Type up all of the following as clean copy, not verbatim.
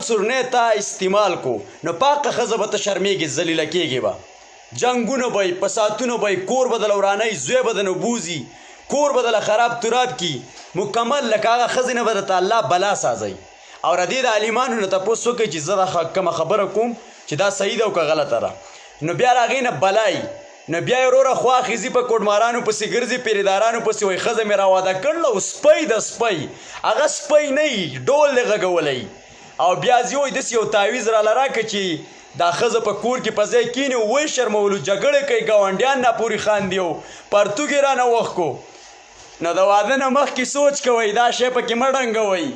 سرنې تا استعمال کو نو پاکه ښځه به ته شرمېږې ذلیله کېږې به جنګونه به یې فسادونه به یې کور به دله ورانوي زوی به دنه بوځي کور به دله خراب تراب کی مکمل لکه هغه ښځې نه به درته الله بلا سازوي او د دې د عالمانو نه تپوس وکړئ چې زه دا کومه خبره کوم چې دا صحیح ده او که غلطه ده نو بیا د هغې نه بلای نو بیا یې وروره خواخېځي په کوټمارانو پسې ګرځي پیرېدارانو پسې وایي ښځه مې راواده کړله او سپی د سپی هغه سپی نه وي ډول دې غږولی او بیا ځي وایي داسې یو تعویض راله راکړه چې دا ښځه په کور کې په ځای کښېني او وایي شرمولو جګړې کوي ګاونډیان ناپورې خاندي او پرتوګ یې رانه وخت کو نو د واده نه مخکې سوچ کوئ دا شی پکې مه ډنګوئ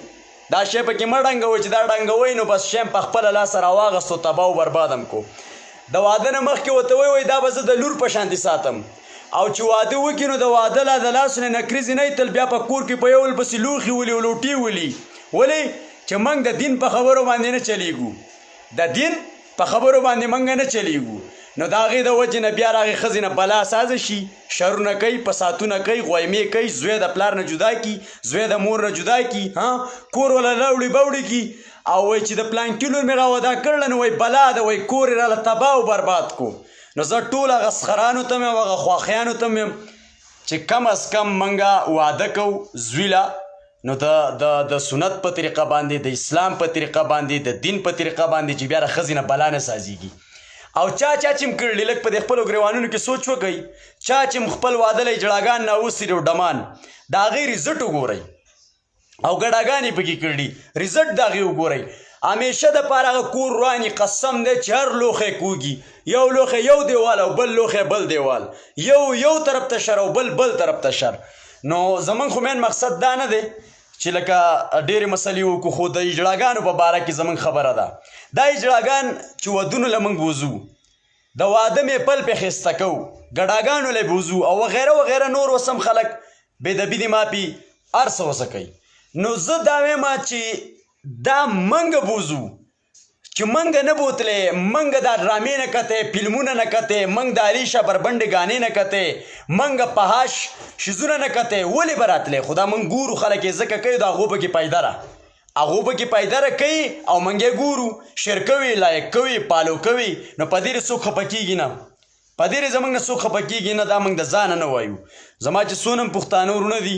دا شی پکې مه ډنګوئ چې دا ډنګوئ نو بس شی په خپله لاسه راواغستو تباه و بربادم کو د واده نه مخکې ورته وایي دا به زه د لور په شانتې ساتم او چې واده وکړي نو د واده لا د لاسو نه نکریزې نه تل بیا په کور کې په یو ول پسې لوښي ولي او لوټې ولي ولې چې موږ د دین په خبرو باندې نه چلیږو د دین په خبرو باندې موږ نه چلیږو نو د هغې د وجې نه بیا راغې ښځې نه بلا سازه شي شرونه کوي فساتونه کوي غویمې کوي زوی د پلار نه جدا کي زوی د مور نه جدا کي کور وله راوړي باوړي کي او وایي چې د پلانکي لور مې راوده کړله نو وایي بلا ده وایي کور یې راله تباه و برباد کو نو زه ټول هغه سخرانو ته مې هغه خواخیانو ته مې چې کم از کم موږ واده کوو زویله نو د سنت په طریقه باندې د اسلام په طریقه باندې د دین په طریقه باندې چې بیا د ښځې نه بلا نه سازیږي او چا چې م کړلي لږ په دې خپلو ګریوانونو کې سوچ وکئ چا چې م خپل واده لی جړاګان ناوسي او ډمان د هغې ریزلټ وګورئ او ګډاګانې پکې کړي ریزلټ د هغې وګورئ همیشه دپاره هغه کور رواني قسم دی چې هر لوښی کوږي یو لوښی یو دیوال او بل لوښی بل دیوال یو طرف ته شر او بل طرف ته شر نو زمونږ خو مین مقصد دا نه دی چې لکه ډېرې مسلې وکړو خو د اجړاګانو په باره کې زموږ خبره ده دا اجړاګان چې ودونو له موږ وځو د واده مې پل پې خیسته کوو ګډاګانو له بوځو او وغیره وغیره نور اوس هم خلک بېدبي دي ماپي هر څه وسه کوي نو زه دا وایم چې دا موږ بوځو چې موږ نه بوتلې موږ دا ډرامې نه کتې فلمونه نه کتې موږ د علي شاه بربنډې ګانې نه کتې موږ پهاش شیزونه نه کتې ولې به راتلې خو دا موږ ګورو خلک یې ځکه کوي د هغو پکې پیدا ده هغو پکې پیدا کوي او موږ یې ګورو شیر کوي لایک کوي پالو کوي نو په دې څوک خفه کېږي نه په دې زموږ نه څوک خفه کېږي نه دا موږ د ځانه نه وایو زما چې څونه پښتانه ورونه دي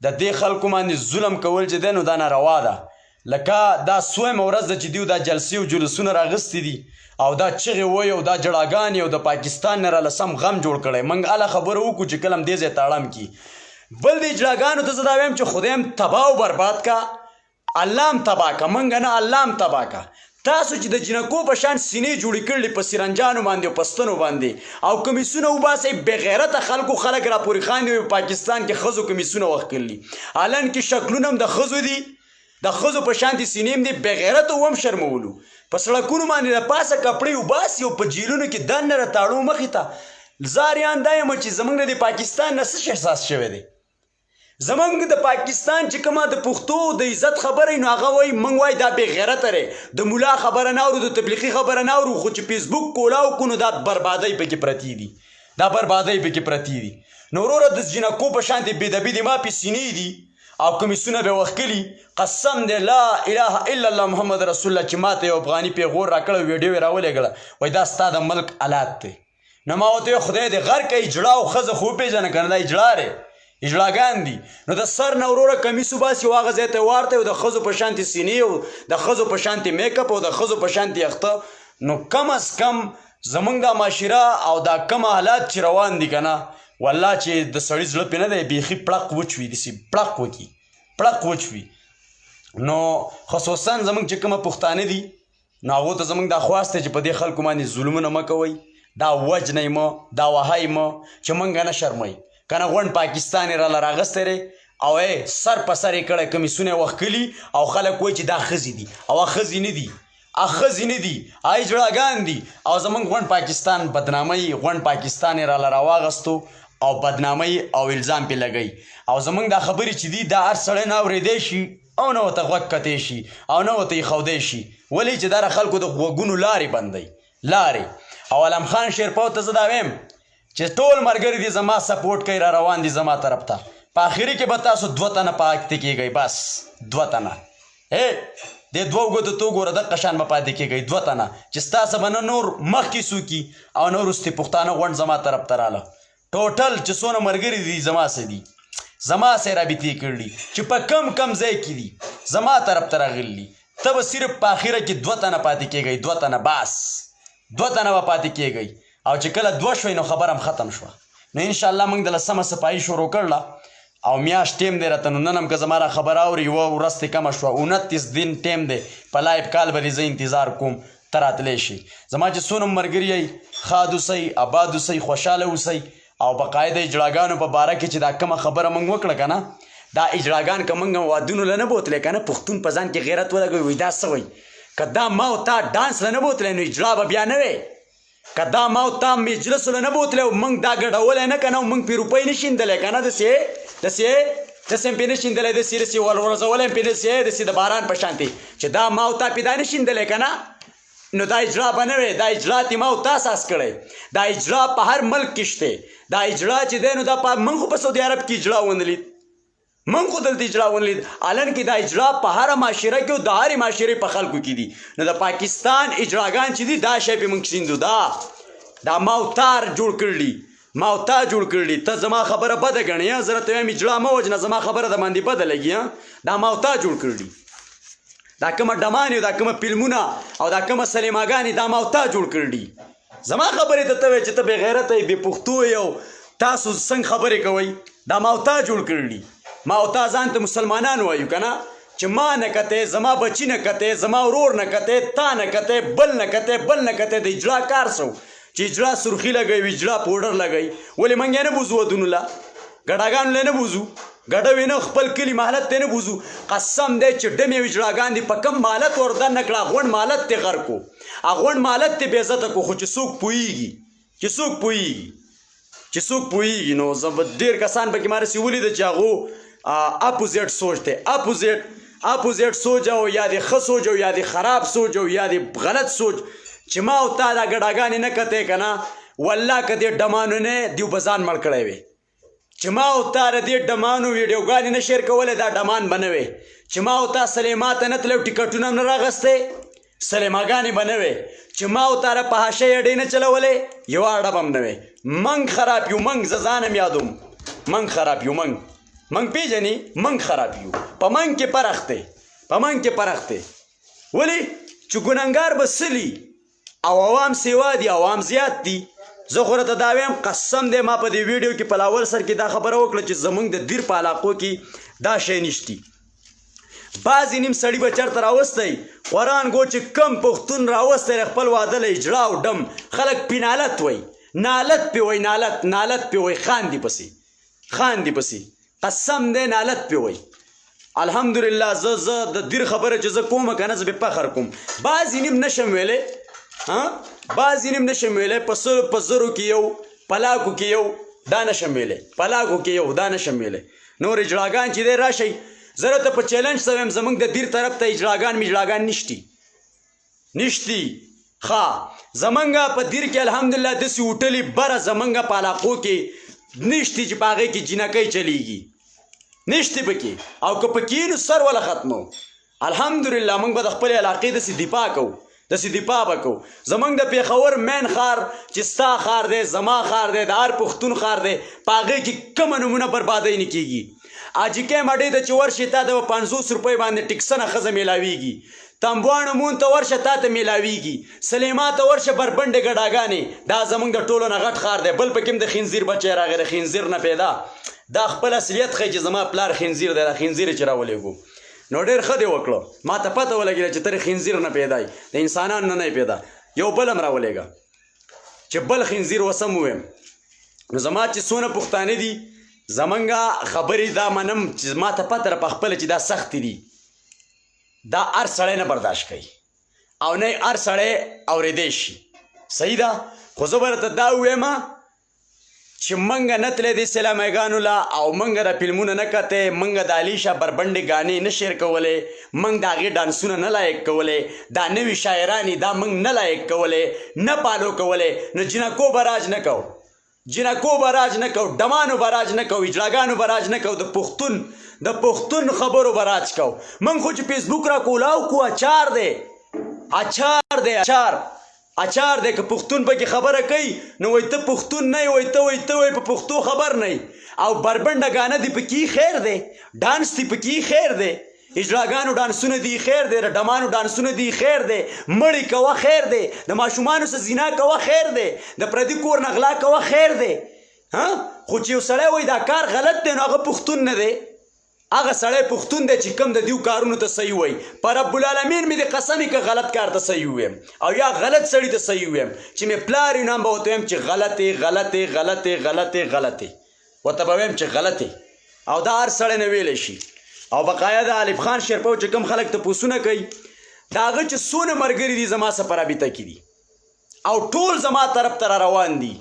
د دې خلکو باندې ظلم کول چې دی نو دا ناروا ده لکه دا سویمه ورځ ده چې دوی دا جلسې او جلوسونه راغستې دي او دا چغې وایي او دا جړاګانې او د پاکستان نه راله سم غم جوړ کړی موږ هله خبره وکړو چې کله هم دې ځای ته اړم کي بل دې جړاګانو ته زه دا وایم چې خدای هم تباه او برباد کا الله هم تباه کا موږ نه الله هم تباه کا تاسو چې د جنکو په شان سینې جوړې کړلې په سیرنجانو باندې او پستنو باندې او کمیسونه وباسئ بېغیرته خلکو خلک راپورې خاندي په پاکستان کې ښځو کمیسونه وخت کړلي حالان کې شکلونه هم د ښځو دي د ښځو په شانتې سینې هم دي بېغیرته هم شرمولو په سړکونو باندې د پاسه کپړې وباسي او په جیلونو کې دننه راتاړو مخې ته زاریان دا یم چې زموږ نه د پاکستان نه څه احساس شوی دی زمونږ د پاکستان چې کومه د پښتو د عزت خبره نو هغه وایي موږ وایي دا بېغیرته دی د ملا خبره نه اورو د تبلیغي خبره نه اورو خو چې فیسبوک کولاو کو نو دا بربادۍ پکې پرتې دي دا بربادۍ پکې پرتې دي نو وروره د جنکو په شانتې بېدبي دي ماپې سینې دي او کمیسونه به وخت کلي قسم دی لا اله الا الله محمد رسول الله چې ماته یو افغاني پیغور راکړه ویډیو یې راولېږله وایي دا ستا د ملک حالات دی نو ما ورته خدای دې غر کوي اجړا او ښځه خو وپېژنه که نه دا اجړا دی اجړاګان دي نو د سر نه وروره کمیس وباسي او هغه ځای ته وارته او د ښځو په شانتې سینې او د ښځو په شانتې میک اپ او د ښځو په شانتې اخته نو کم از کم زمونږ دا معاشره او دا کم حالات چې روان دي که نه والله چې د سړي زړه پې نه دی بیخي پړق وچ وي داسې پړق وکړي پړق وچ وي نو خصوصا زمونږ چې کومه پښتانه دي نو هغو ته زمونږ دا خواست دی چې په دې خلکو باندې ظلمونه مه کوئ دا وجنئ مه دا وهئ مه چې موږ نه شرمئ که نه غونډ پاکستان یې راله راغستی دی او سر په سر یې کړی کمیسونه یې وخت کلي او خلک وایي چې دا ښځې دي او هغه ښځې نه دي ښځې نه دي هغه جړاګان دي او زمونږ غونډ پاکستان بدنامۍ غونډ پاکستان یې راله راواغستو او بدنامۍ او الزام پې لګوي او زمونږ دا خبرې چې دي دا هر سړی نه اورېدی شي او نه ورته غوږ کتی شي او نه ورته ایښودی شي ولې چې دا د خلکو د غوږونو لارې بندوي لارې او علم خان شیرپو ته زه دا وایم چې ټول ملګري دي زما سپورټ کوي را روان دي زما طرف ته په آخري کې به تاسو 2 تنه پاتې کېږئ بس 2 تنه د دوو ګوتو تو ګوره دغه شان به پاتې کېږئ دوه تنه چې ستاسو به نه نور مخکې څوکي او نه وروستې پښتانه غونډ زما طرف ته راله ټوټل چې څونه ملګري دي زما څه دي زما سره رابطې کړي چې په کم ځای کې دي زما طرف ته راغلي دي ته به صرف په اخره کې دوه تنه پاتې کېږئ دوه تنه بس دوه تنه به پاتې کېږئ او چې کله دوه شوئ نو خبره هم ختم شوه نو انشاءالله موږ دله سمه صفایي شروع کړله او میاشت ټیم دی راته نو نن هم که زما را خبره اوري یوه ورځ ترې کمه شوه 29 دن ټیم دی په لایف کال به دې زه انتظار کوم ته راتلی شي زما چې څونه ملګري یئ ښاد اوسئ آباد اوسئ خوشحاله اوسئ او باقاعده اجړاګانو په باره کې چې دا کومه خبره موږ وکړه که نه دا اجړاګان که موږ وادونو له نه بوتلی که نه پښتون په ځان کې غیرت ولګوي وایي دا څه وایي که دا ما او تا ډانس له نه بوتلی نو اجړا به بیا نه وی که دا ما او تا مجلسو له نه بوتلی او موږ دا ګډولی نه که نه او موږ پرې روپۍ نه شیندلی که نه داسې هم پرې نه شیندلی داسې ورځولی هم پرې نه داسې د باران په شانتې چې دا ما او تا پرې دا نه شیندلی که نه نو دا اجرا به نه وی دا اجرا تی ما او تا اساس کړی دا اجرا په هر ملک کې شته دا اجرا چې دی نو دا موږ خو په سعودي عرب کې اجرا ونه لید موږ خو دلته اجرا ونه لید الان کې دا اجرا په هره معاشره کې او د هرې معاشرې په خلکو کې دي نو د پاکستان اجراګان چې دي دا شی پې موږ شیندو دا ما او تا جوړ کړلي ما او تا جوړ کړلي ته زما خبره بده ګڼې زه راته وایم اجرا مه وجنه زما خبره د باندې بده لګي دا ما او تا جوړ کړلي دا کومه ډمانې دا کومه فلمونه او دا کومه سلیماګانې دا ما او تا جوړ کړلي زما خبرې ته ته وایې چې ته بې غیرته یې بې پښتو یې او تاسو څنګه خبرې کوئ دا ما او تا جوړ کړلي ما او تا ځان ته مسلمانان وایو که نه چې ما نه کتې زما بچي نه کتې زما ورور نه کتې تا نه کتې بل نه کتې بل نه کتې د اجړا کار سو چې اجړا سرخي لګوي اجړا پوډر لګوي ولې موږ یې نه بوځو ودونو له ګډاګانو له نه بوځو ګډه وینه خپل کلي مهالت ته نه بوځو قسم دی چې ډمې اجړاګان دي په کم مهالت ورده نه کړه غونډ مهالت ته غر کو غونډ مهالت ته بې عزته کو خو چې څوک پوهېږي نو زه به ډېر کسان پکې ما رسې ولیده چې هغو اپوزیټ سوچ دی اپوزیټ سوچ او یا د ښه سوچ او یا د خراب سوچ او یا د غلط سوچ چې ما او تا دا ګډاګانې نه کتې که نه والله که دې ډمانو نه دیو به ځان مړ کړی وی چې ما او تا د دې ډمانو ویډیوګانې نه شیر کولی دا ډمان به نه وی چې ما او تا سلیما ته نه تللی ټیکټونه هم نه راغستی سلیماګانې به نه وی چې ما او تا په حاشۍ اډې نه چلولی یوه اډه به هم نه وی منګ خراب یو منګ زه ځان هم یادوم منګ خراب یو منګ پیژنې منګ خراب یو په منګ کې فرق دی ولې چې ګنهګار به سلي او عوام سیوا دي عوام زیات دي زه خو راته دا ویم قسم دی ما په دې ویډیو کې په لاول سر کې دا خبره وکړه چې زموږ د دیر په علاقو کې دا شی نشتي بعضې نیم سړي به چېرته راوستی قرآن گو چې کم پښتون راوستی خپل واده له اجړا او ډم خلک پې نالت وایي نالت پې وایي نالت پې وایي خاندي پسې قسم دی نالت پې وایي الحمدلله زه د دیر خبره چې زه کومه که نه زه بې فخر کوم بعضې نیم نشم ویلی په زرو کې یو په لاکو کې یو دا نشم ویلی نور اجړاګان چې دی راشئ زه راته په چیلنج سره یم زموږ د دیر طرف ته اجړاګان نشتي ښه زمونږ په دیر کې الحمدلله داسې هوټلې بره زمونږ په علاقو کې نشتي چې په هغې کې جینکۍ چلیږي نشتي پکې او که پکې نو سر وله ختمو الحمدلله موږ به د خپلې علاقې داسې دفاع به کوو زمونږ د پېښور مین ښار چې ستا ښار دی زما ښار دی د هر پښتون ښار دی په هغې کې کومه نمونه بربادۍ نه کېږي اجیکې مډۍ ته چې ورشې تا ته به 500 روپۍ باندې ټکسنه ښځه میلاویږي تنبواڼو مون ته ورشه تا ته میلاویږي سلیما ته ورشه بربنډې ګډاګانې دا زمونږ د ټولو نه غټ ښار دی بل پکې هم د خنزیر بچی راغی د خنزیر نه پیدا دا خپل اصلیت ښایي چې زما پلار خنزیر دی دا خنزیر یې چې راولېږو نو ډېر ښه دی وکړو ما ته پته ولګېده چې ته خنزیر نه پیدا یې د انسانانو نه پیدا یو بل هم راولېږه چې بل خنزیر وسم وویم نو زما چې څونه پښتانه دي زمونږ خبرې دا منم چې ما ته پته را پخپله چې دا سختې دي دا هر سړی نه برداشت کوي او نه هر سړی اورېدی شي صحیح ده خو زه به راته دا ووایم چې موږ نه تللی دې سلیماګانو له او موږ دا فلمونه نه کتې موږ د علیشه بربنډې ګانې نه شیر کولی موږ د هغې ډانسونه نه لایق کولی دا نوي شاعرانې دا موږ نه لایق کولی نه پالو کولی نو جنکو به راج نه کوو جنکو به راج نه کو، ډمانو به راج نه کو، اجلاګانو به راج نه کو، د پښتون خبرو به راج کو. من خو چې فیسبوک را کولاو کو اچار دی، اچار دی که پښتون پکې خبره کوي نو وایي ته پښتون نه یې، وایي ته وایي په پښتو خبر نه یې. او بربنډه ګانه دی پکې خیر دی، ډانس دی پکې خیر دی، اجلاګانو ډانسونه دی خیر دی، د ډمانو ډانسونه دی خیر دی، مړی کوه خیر دی، د ماشومانو سره زنا کوه خیر دی، د پردي کور نه غلا کوه خیر دی. خو چې یو سړی وایي دا کار غلط دی نو هغه پښتون نه دی، هغه سړی پښتون دی چې کم د دیو کارونو ته صحیح وایي. په رب العالمین مې د قسمې که غلط کار ته صحیح ویم او یا غلط سړي ته صحیح ویم چې مې پلار یې نام به ورته ویم چې غلطې ورته به ویم چې غلطې. او دا هر سړی نه ویلی شي. او بقایا د علیب خان شیرپو چې کوم خلک تپوسونه کوي د هغه چې څونه ملګري دي زما سره په رابطه کې دي او ټول زما طرف ته را روان دي،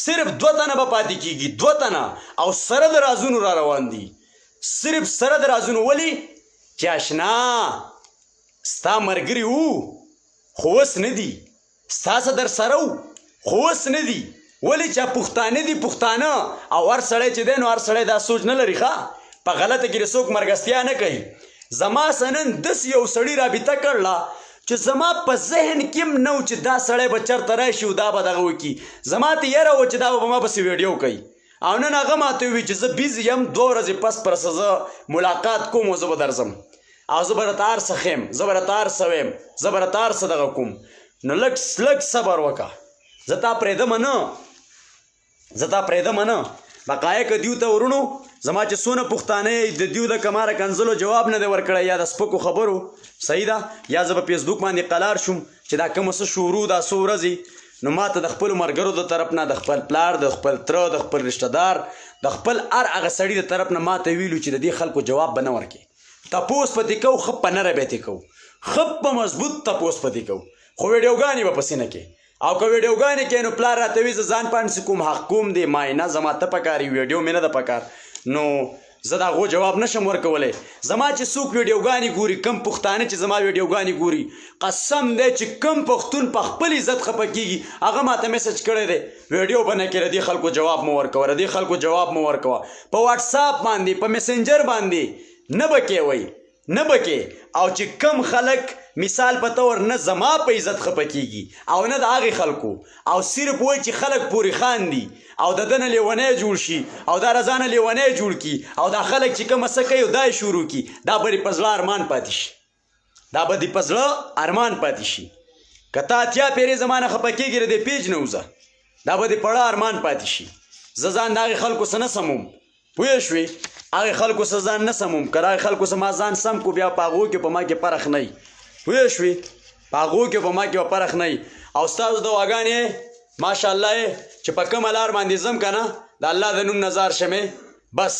صرف 2 تنه به پاتې کېږي، 2 تنه او سره د رازونو را روان دي، صرف سره د رازونو. ولې چې اشنا ستا ملګري وو خو اوس نه دي، ستا څه در سره وو خو اوس نه دي. ولې چې پښتانه دي پښتانه او هر سړی چې دی نو هر سړی دا سوچ نه لري ښه په غلطه کې څوک مرګستیا نه کوي. زما سنن دس یو سړي رابطه کړله چې زما په ذهن کې هم نه و چې دا سړی به چېرته راشي او دا به دغه وکړي. زما ته یره وه چې دا به په ما پسې ویډیو کوي او نن هغه ماته ووي چې زه بیزي یم 2 ورځې پس پرسه زه ملاقات کوم او زه به درځم او زه به راته هر څه ښیم، زه به راته هر څه ویم، زه به راته هر څه دغه کوم. نو لږ صبر وکړه، زه تا پرېږدمه نه. بقایا که دیو ته ورونو زما چې څونه پښتانه د دیو د کماره کنځلو جواب نه دی ورکړی یا د سپکو خبرو صحیح ده، یا زه به فیسبوک باندې قلار شوم چې دا کومه څه شروع دا څو ورځې نو ما ته د خپلو ملګرو د طرف نه، د خپل پلار، د خپل تره، د خپل رشته دار، د خپل هر هغه سړي د طرف نه ما ته ویلو چې د دې خلکو جواب به نه ورکړي. تپوس پتې کوو، ښه په نره به یې کوو، ښه په مضبوط تپوس پتې کوو، خو ویډیوګانې به پسې نه کوې. او که ویډیوګانې کوې نو پلار راته وي زه ځان پانسې کوم، حق کوم دی ما نه، زما ته پکار وي ویډیو مې نه ده پکار، نو زه د هغو جواب نشم ورکولی. زما چې څوک ویډیوګانې ګوري، کم پښتانه چې زما ویډیوګانې ګوري، قسم دی چې کم پښتون په خپل عزت خفه کېږي هغه ماته میسج کړی دی ویډیو به نه کړې، دې خلکو جواب مو ورکوه، دې خلکو جواب مو ورکوه. په واټساپ باندې، په میسنجر باندې نه به کې وایي، نه به کې. او چې کم خلک مثال په طور نه زما په عزت خفه کېږي او نه د هغې خلکو، او صرف وایي چې خلک پورې خاندي او د ده نه لیونی جوړ شي او دا رضا نه لیونی جوړ کړي او دا خلک چې کومه څه کوي دا یې شروع کړي، دا به دې په زړه ارمان پاتې شي، دا به دې په زړه ارمان پاتې شي. که ته اتیا پیرې زما نه خفه کېږي د دې پیج نه وځه، دا به دې په زړه ارمان پاتې شي. زه ځان د هغې خلکو څه نه سموم، پوه شوې، هغې خلکو څه ځان نه سموم. که د هغې خلکو څه ما ځان سم کو بیا په هغو کې په ما کې فرق نه وي، پوه شوې، په هغو کې په ما کې به فرق نه وي. او ستاسو دعاګانې ماشاءالله چې په کومه لار باندې ځم که نه د الله د نوم نظار شمې، بس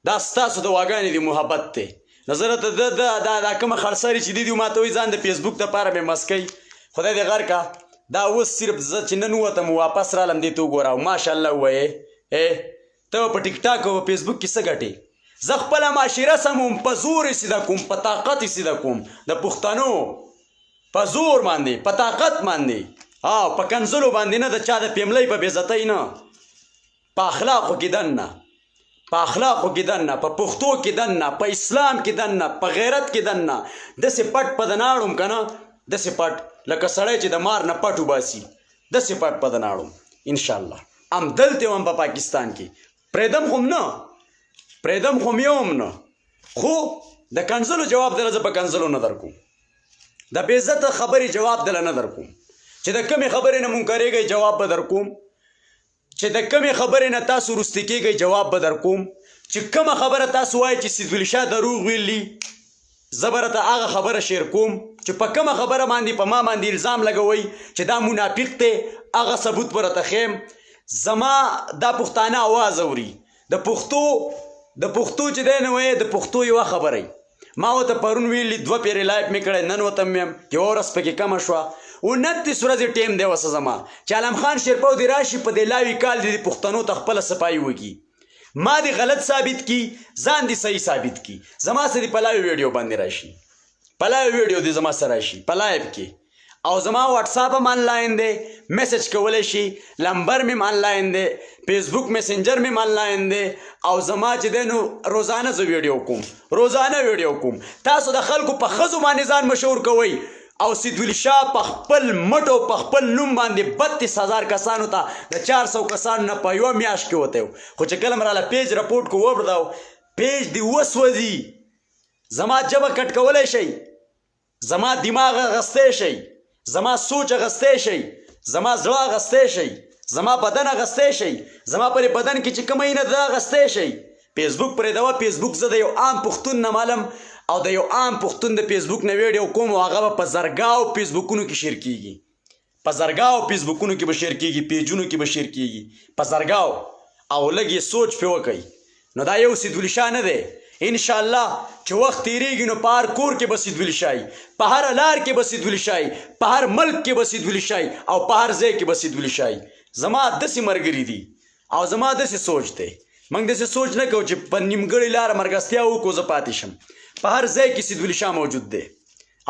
دا ستاسو دعاګانې دي، محبت دی. نظر ته دا کومه خرڅري چې دي ما ته وایي ځان د فیسبوک دپاره مې مسکئ، خدای دې غر کا. دا اوس صرف زه چې نن ووتم واپس رالم دې ته وګوره او ماشاءالله ووایې ته په ټیک ټاک او په فیسبوک کې څه ګټې. زه خپله معاشره سموم، په زور یې سیده کوم، په طاقت یې سیده کوم، د پښتنو په زور باندې، په طاقت باندې، په کنځلو باندې نه، د چا د پیملۍ په بېزتۍ نه، په اخلاقو کې دننه، په اخلاقو کې دننه، په پښتو کې دننه، په اسلام کې دننه، په غیرت کې دننه. داسې پټ په دناړم که نه، داسې پټ لکه سړی چې د مار نه پټ وباسي، داسې پټ په دناړم انشاءالله. هم دلته هم په پاکستان کې پرېږدم خو هم نه، پرېږدم خو هم یو هم نه، خو د کنځلو جواب دله زه په کنځلو نه در کوم، د بېعزته خبرې جواب دله نه در کوم. چې د کمې خبرې نه منکرېږئ جواب به در کوم، چې د کمې خبرې نه تاسو وروستي کېږئ جواب به در کوم، چې کومه خبره تاسو وایئ چې سیدولي شاه دروغ ویلي زه به راته هغه خبره شیر کوم، چې په کومه خبره باندې په ما باندې الزام لګوئ چې دا منافق دی هغه ثبوت به راته ښیم. زما دا پښتانه اواز اوري، د پښتو چې دی نه وایي د پښتو یوه خبره ما ورته پرون ویلي، 2 پیرې لایف مې کړی، نن ورته مې یوه ورځ پکې کمه شوه، 29 ورځې ټیم دی وسه زما چې عالم خان شیرپو دې راشي په دې لاوي کال دې پښتنو ته خپله صفایي وکړي، ما دې غلط ثابت کړي، ځان دې صحیح ثابت کړي، زما سره دې په لایو ویډیو باندې راشي، په لایو ویډیو دې زما سره راشي په لایف کې، او زما واتساپ هم آنلاین دی میسج کولی شي نمبر مې آنلاین دی فیسبوک میسنجر مې آنلاین دی او زما چې دی نو روزانه زه ویډیو کوم تاسو د خلکو په ښځو باندې ځان مشهور کوئ او سید ولی شاه په خپل مټو په خپل نوم باندې 32,000 کسانو ته د 400 کسانو نه په یوه میاشت کې وتی خو چې کله مراله پیج رپورټ کو وبردو پیج دی وسوځي زما جبه کټ کولی شئ زما دماغ اغستی شئ زما سوچ اغستی شئ زما زړه اغستی شئ زما بدن اغستی شئ زما پر بدن کې چې کومه وینه ده اغستی شئ فیسبوک پرېږدوه فیسبوک زه د یو عام پښتون نه مالم او د یو عام پښتون د فیسبوک نه ویډیو کوم او هغه به په زرګاو فیسبوکونو کې شیر کیږي پیجونو کې به شیر کیږي په زرګاو او لږ یې سوچ پې وکئ نو دا یو سید ولی شاه نه دی انشاءالله چې وخت تیریږي نو په هر کور کې به سید ولی شاه په هر لار کې به سید ولی شاه په هر ملک کې به سید ولی شاه او په هر ځای کې به سید ولی شاه زما داسې ملګري دي او زما داسې سوچ دی موږ داسې سوچ نه کوو چې په نیمګړې لاره مرګستیا وکړو زه پاتې شم په هر ځای کې سید ولی شاه موجود دی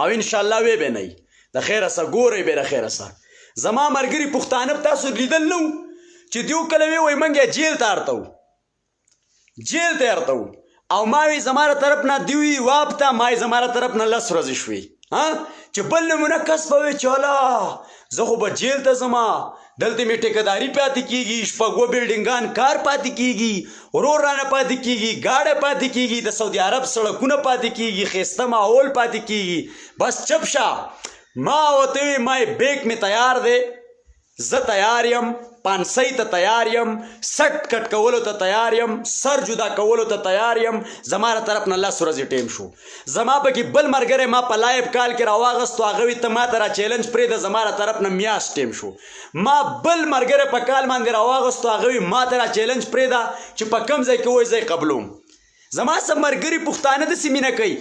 او انشاءالله وی به نه د خیره سه ګورئ به د خیره سه زما ملګري پښتانه تاسو لیدل نه و چې دیو کله وی موږ یې جیل ته اړتو او ماوی زماره طرف نه دیوی وابتا مای زماره طرف نه 10 ورځې شوي چې بل نمونه کس به وي چې الله زه خو به جیل ته ځما دلته مې ټیکهداري پاتې کېږي شپږ بلډینګان کار پاتې کېږي ورور رانه پاتې کېږي ګاډه پاتې کېږي د سعودي عرب سړکونه پاتې کېږي ښایسته ماحول پاتې کېږي بس چپ شه ما ورته وی مای بیک مې تیار دی زه تیار یم پانسۍ ته تیار یم سټ کټ کولو ته تیار یم سر جدا کولو ته تیار یم زما له طرف نه 10 ورځې ټیم شو زما پکې بل ملګری ما په لایب کال کې راواغستو هغه وي ته ما ته را چیلنج پرېږده زما له طرف نه میاشت ټیم شو ما بل ملګری په کال باندې راواغستو هغه وي ما ته را چیلنج پرېږده چې په کوم ځای کې وایي زه یې قبلوم زما سه ملګري پښتانه داسې مینه کوي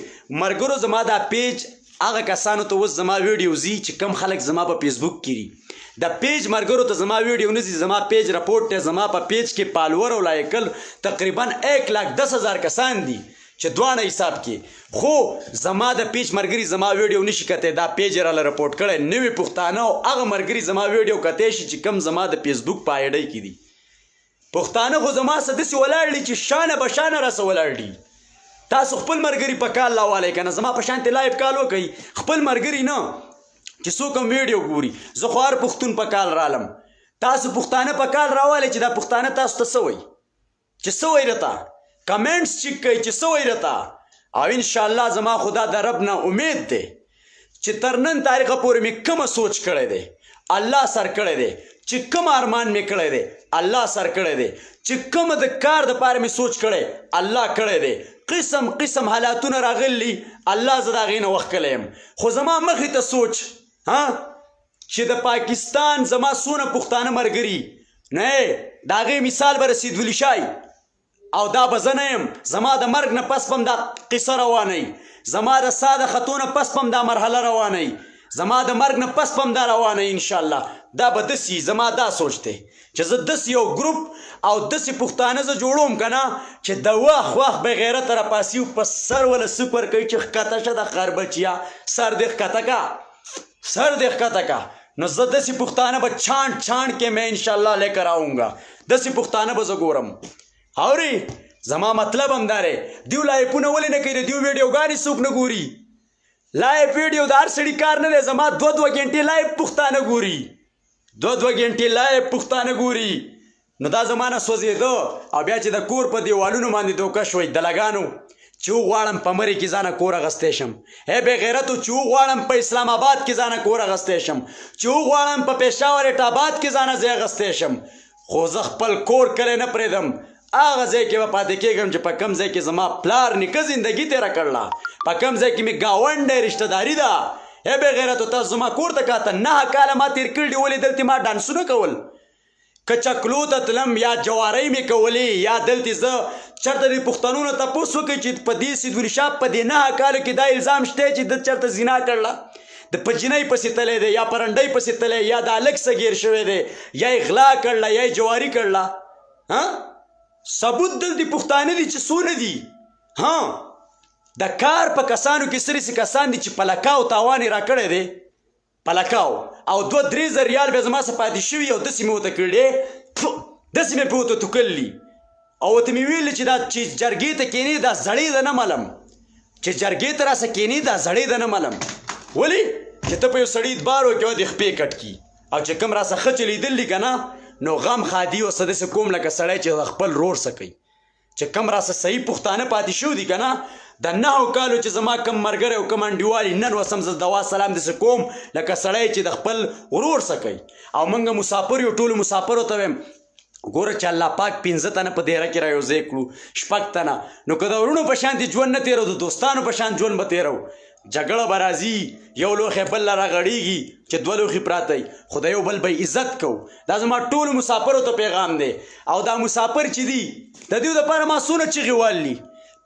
ملګرو زما دا پیج هغه کسانو ته اوس زما ویډیو ځي چې کم خلک زما په فیسبوک کې دي د پیج ملګرو ته زما ویډیو نه ځي زما پیج رپورټ ته زما په پیج کې فالوور او لایکل تقریبا 1,10,000 کسان دي چې دوانه حساب کې خو زما د پیج ملګري زما ویډیو نشي کتی دا پیج راله رپورټ کړی نوي پښتانه او هغه ملګري زما ویډیو کتی شي چې کم زما د فیسبوک په آی ډی کې دي پښتانه خو زما څه داسې ولاړ دي چې شانه بشانه راسه ولاړ دي تاسو خپل ملګري په کال راوالی که نه زما په شانتې لایف کال وکئ خپل ملګري نه چې څوک هم ویډیو ګوري زه خو هر پښتون په کال رالم تاسو پښتانه په کال راوالی چې دا پښتانه تاسو ته څه وایي چې څه وایي راته کمنټس چیک کوئ چې څه وایي راته او انشاءالله زما خدا د رب نه امید دی چې تر نن تاریخه پورې مې کومه سوچ کړی دی الله سر کړی دی چې کوم ارمان مې کړی دی الله سر کړی دی چې کوم د کار دپاره مې سوچ کړی الله کړی دی قسم حالاتونه راغلي الله زه د هغې نه وښکلی یم خو زما مخې ته سوچ چې د پاکستان زما څونه پښتانه ملګري نه د هغې مثال به رسید ولی شای او دا به زه نه یم زما د مرګ نه پس به هم دا قصه روانئ زما د سا د خطو نه پس به هم دا مرحله روانئ زما د مرګ نه پس به هم دا روانئ انشاءالله دا به داسې زما دا سوچ دی چې زه داسې یو ګروپ او داسې پښتانه زه جوړوم که نه چې د وخت بې غیرته راپاسي په سر وله سوک ورکوي چې ښکته شه د خربچیا سر دې ښکته کا نو زه داسې پښتانه به چھانٹ کې میں انشاءاللہ لے کر آؤں گا داسې پښتانه به زه ګورم اورې زما مطلب هم دا دی دیو لایفونه ولې نه کوي د دیو ویډیوګانې څوک نه ګوري لایف ویډیو د هر سړي کار نه دی زما 2 غنټې لایف پښتانه ګوري 2 غنټې لایف پښتانه ګوري نو دا زمانه سوځېده او بیا چې د کور په دیوالونو باندې دوکه شوی د لګانو چې وغواړم په مرې کې ځانه کور اغستی شم بې غیرتو چې وغواړم په اسلام آباد کې ځانه کور اغستی شم چې وغواړم په پېښور اټاباد کې ځانه ځای اغستی شم خو زه خپل کور کلی نه پرېږدم هغه ځای کې به پاتې کېږم چې په کوم ځای کې زما پلار نیکه زندګي تېره کړله په کوم ځای کې مې ګاونډ دی رشته داري ده بې غیرتو تاسو زما کور ته کاته 9 کاله ما تېر کړي دي ولې دلته ما ډانسونه کول که چکلو ته تلم یا جوارۍ مې کولې یا دلته زه چېرته دې پښتنو نه تپوس وکړئ چې په دې سید ولی شاه په دې 9 کالو کې دا الزام شته چې ده چېرته زنا کړله د په جنۍ پسې تلی دی یا په رنډۍ پسې تلی یا د هلک څه ګیر شوی دی یا یې غلا کړله یا یې جواري کړله ثبوت دلته پښتانه دي چې څونه دي د کار په کسانو کې سرې کسان دي چې په لکه او تاوان یې راکړی دی پلکاو او 2-3 زره ریال بیا زما څه پاتې شوي او داسې مې ورته کړې داسې مې پې ورته توکلي او ورته مې ویلي چې دا چې جرګې ته کښېنې دا زړې ده نه ملم چې جرګې ته راسه کښېنې دا زړې ده نه ملم ولې چې ته په یو سړي اعتبار وکړې او د خپې کټ کي او چې کوم راسه ښه چلیدل دي که نه نو غم خادي ورسه داسې کوم لکه سړی چې د خپل رور څه کوي چې کم راسه صحیح پښتانه پاتې شو دي که نه د 9 کالو چې زما کم ملګری او کم انډیوالي نن وسم زه دوا سلام داسې کوم لکه سړی چې د خپل ورور څه کوي او موږ مسافر یو ټولو مسافرو ته وایم ګوره چې الله پاک 15 تنه په دیره کې رایوځای کړو 6 تنه نو که د وروڼو په شان دې ژوند نه تېرو د دوستانو په شان ژوند به تېرو جګړه به راځي یو لوښی بل له راغړېږي چې 2 لوښي پراته وي خو د یو بل به عزت کوو دا زما ټولو مسافرو ته پیغام دی او دا مسافر چې دي د دوی دپاره ما څونه چغې والي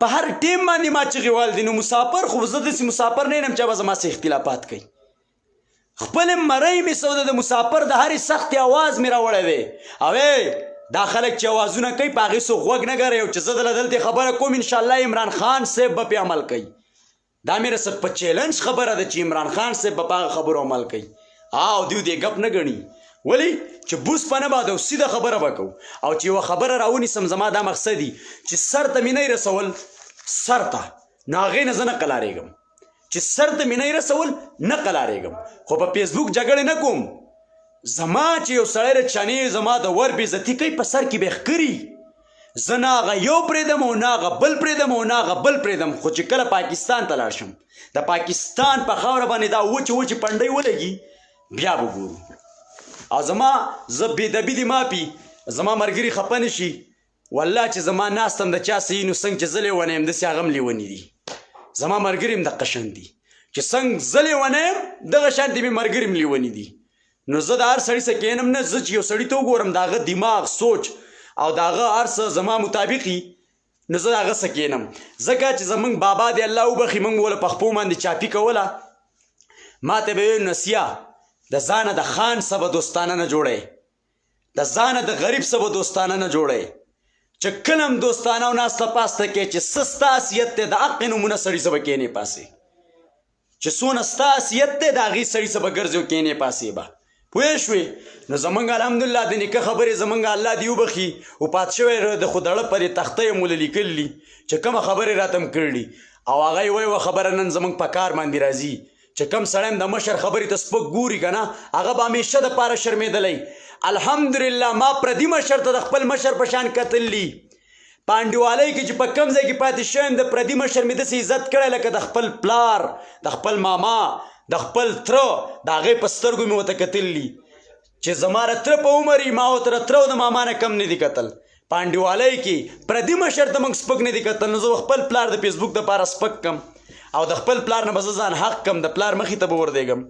په هر ټیم باندې ما چغې والدي نو مسافر خو زه داسې مسافر نه یم چې به زما څه اختلافات کوي خپل مرۍ مې سوده د مسافر د هرې سختې اواز مې راوړی دی او دا خلک چې اوازونه کوي په هغې څوک غوږ نه ګروي او چې زه دله دلته خبره کوم انشاءالله عمران خان صاحب به پې عمل کوي دا مې رسه په چیلنج خبره ده چې عمران خان صاحب به په هغه خبرو عمل کوي او دوی دې ګپ نه ګڼي ولې چې بوس په نه باد او سیده خبره به کوو او چې یوه خبره راونیسم زما دا مقصدي چې سر ته مې نه رسول سر ته نو هغې نه زه نه قلارېږم چې سر ته مې نه رسول نه قلارېږم خو په فیسبوک جګړې نه کوم زما چې یو سړی د چنې زما د ور بېزتي کوي په سر کې به یې ښکري زه نه هغه یو پرېږدم او نه هغه بل پرېږدم او نه هغه بل پرېږدم خو چې کله پاکستان ته لاړ شم د پاکستان په خاوره باندې دا وچې پنډۍ ولګي بیا به ګورو او زما زه بېدبي دې ماپي زما ملګري خفه نه شي والله چې زما ناستم د چا څه نو څنګه چې زه لیونی یم داسې هغه هم لیوني دي زما ملګري هم دقه شان دي چې څنګه زه لیونی یم دغه شانتې مې ملګري هم لیوني دي نو زه د هر سړي څه کښېنم نه زه چې یو سړي ته وګورم د هغه دماغ سوچ او د هغه هر څه زما مطابق وي نو زه د هغه څه کښېنم ځکه چې زموږ بابا دی الله وبخي موږ وله په خپو باندې چاپي کوله ما ته به ویل نسیه د ځانه د خان څه به دوستانه نه جوړی د ځانه د غریب څه به دوستانه نه جوړی چې کله هم دوستانه او ناسته پاسته کې چې څه ستا حیثیت دی د حقې نومونه سړي څه به کښېنې پاسې چې څونه ستا حیثیت دی د هغې سړي څه به ګرځې او کښېنې پاسې به پوه شوې نو زمونږ الحمدلله د نیکه خبرې زمونږ الله دې وبخي وفات شوی د خو دړه پرې تخته یې موله لیکلي چې کومه خبرې راته م کړلي او هغه یې وایي خبره نن زمونږ په کار باندې راځي چې کم سړی د مشر خبرې ته سپک ګوري که نه هغه به همیشه دپاره شرمېدلی الحمدلله ما پردي مشر ته د خپل مشر په شان کتلي په انډیوالۍ کې چې په کم ځای کې پاتې شوی یم د پردي مشر مې داسې عزت کړی لکه د خپل پلار د خپل ماما د خپل تره د هغې په سترګو مې ورته کتلي چې زما د تره په عمر ما ورته د تره او د ماما نه کم نه دي کتل په انډیوالۍ کې پردي مشر ته موږ سپک نه دي کتل نو زه خپل پلار د فیسبوک دپاره سپک کم او د خپل پلار نه به زه ځان حق کم د پلار مخې ته به وردېږم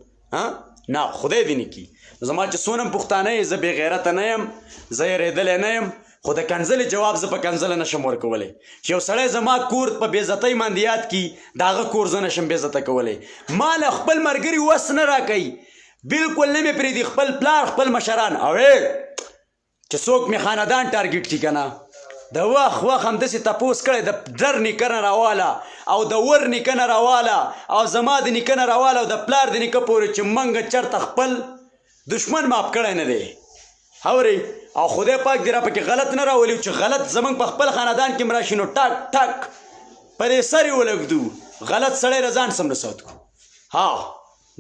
نه خدای دې نه کي زما چې څونه هم پښتانه یې زه بې غیرته نه یم زه یېرېدلی نه یم خو د کنځلې جواب زه په کنځله نشم ورکولی چې یو سړی زما کور په بېعزتۍ باندې یاد کي د هغه کور زه نشم بېعزته کولی ما له خپل ملګري وس نه راکوي بلکل نه مې پرېږدي خپل پلار خپل مشران او چې څوک مې خاندان ټارګېټ کي که نه د وخت همداسې تپوس کړی د در نیکه نه راواله او د ور نیکه نه راواله او زما د نیکه نه راواله او د پلار د نیکه پورې چې موږ چېرته خپل دشمن ماف کړی نه دی اورې او خدای پاک دې را پکې غلط نه راولي چې غلط زموږ په خپل خاندان کې م راشي نو ټک ټک په دې سر یې ولږدو غلط سړی له ځان سم نه ساتو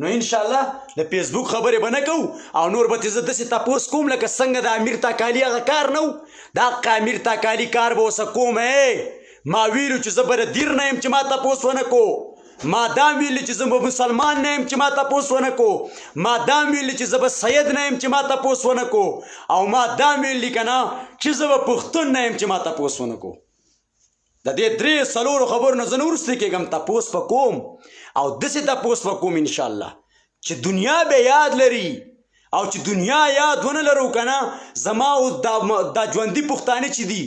نو انشاءالله د فیسبوک خبرې به نه کوو او نور به ترې زه داسې تپوس کوم لکه څنګه د امیر تاکالي هغه کار نه و د حق امیر تاکالي کار به اوسه کوم ما ویلو چې زه به د دیر نه یم چې ما تپوس ونه کو ما دا ویلي چې زه به مسلمان نه یم چې ما تپوس ونه کو ما دا ویلي چې زه به سید نه یم چې ما تپوس ونه کو او ما دا ویلي که نه چې زه به پښتون نه یم چې ما تپوس ونه کو د دې 3-4 خبرو نه زه نه وروسته کېږم تپوس به کوم او داسې تپوس به کوم انشاءالله چې دنیا به یاد لري او چې دنیا یاد ونه لرو که نه زما او دا ژوندي پښتانه چې دي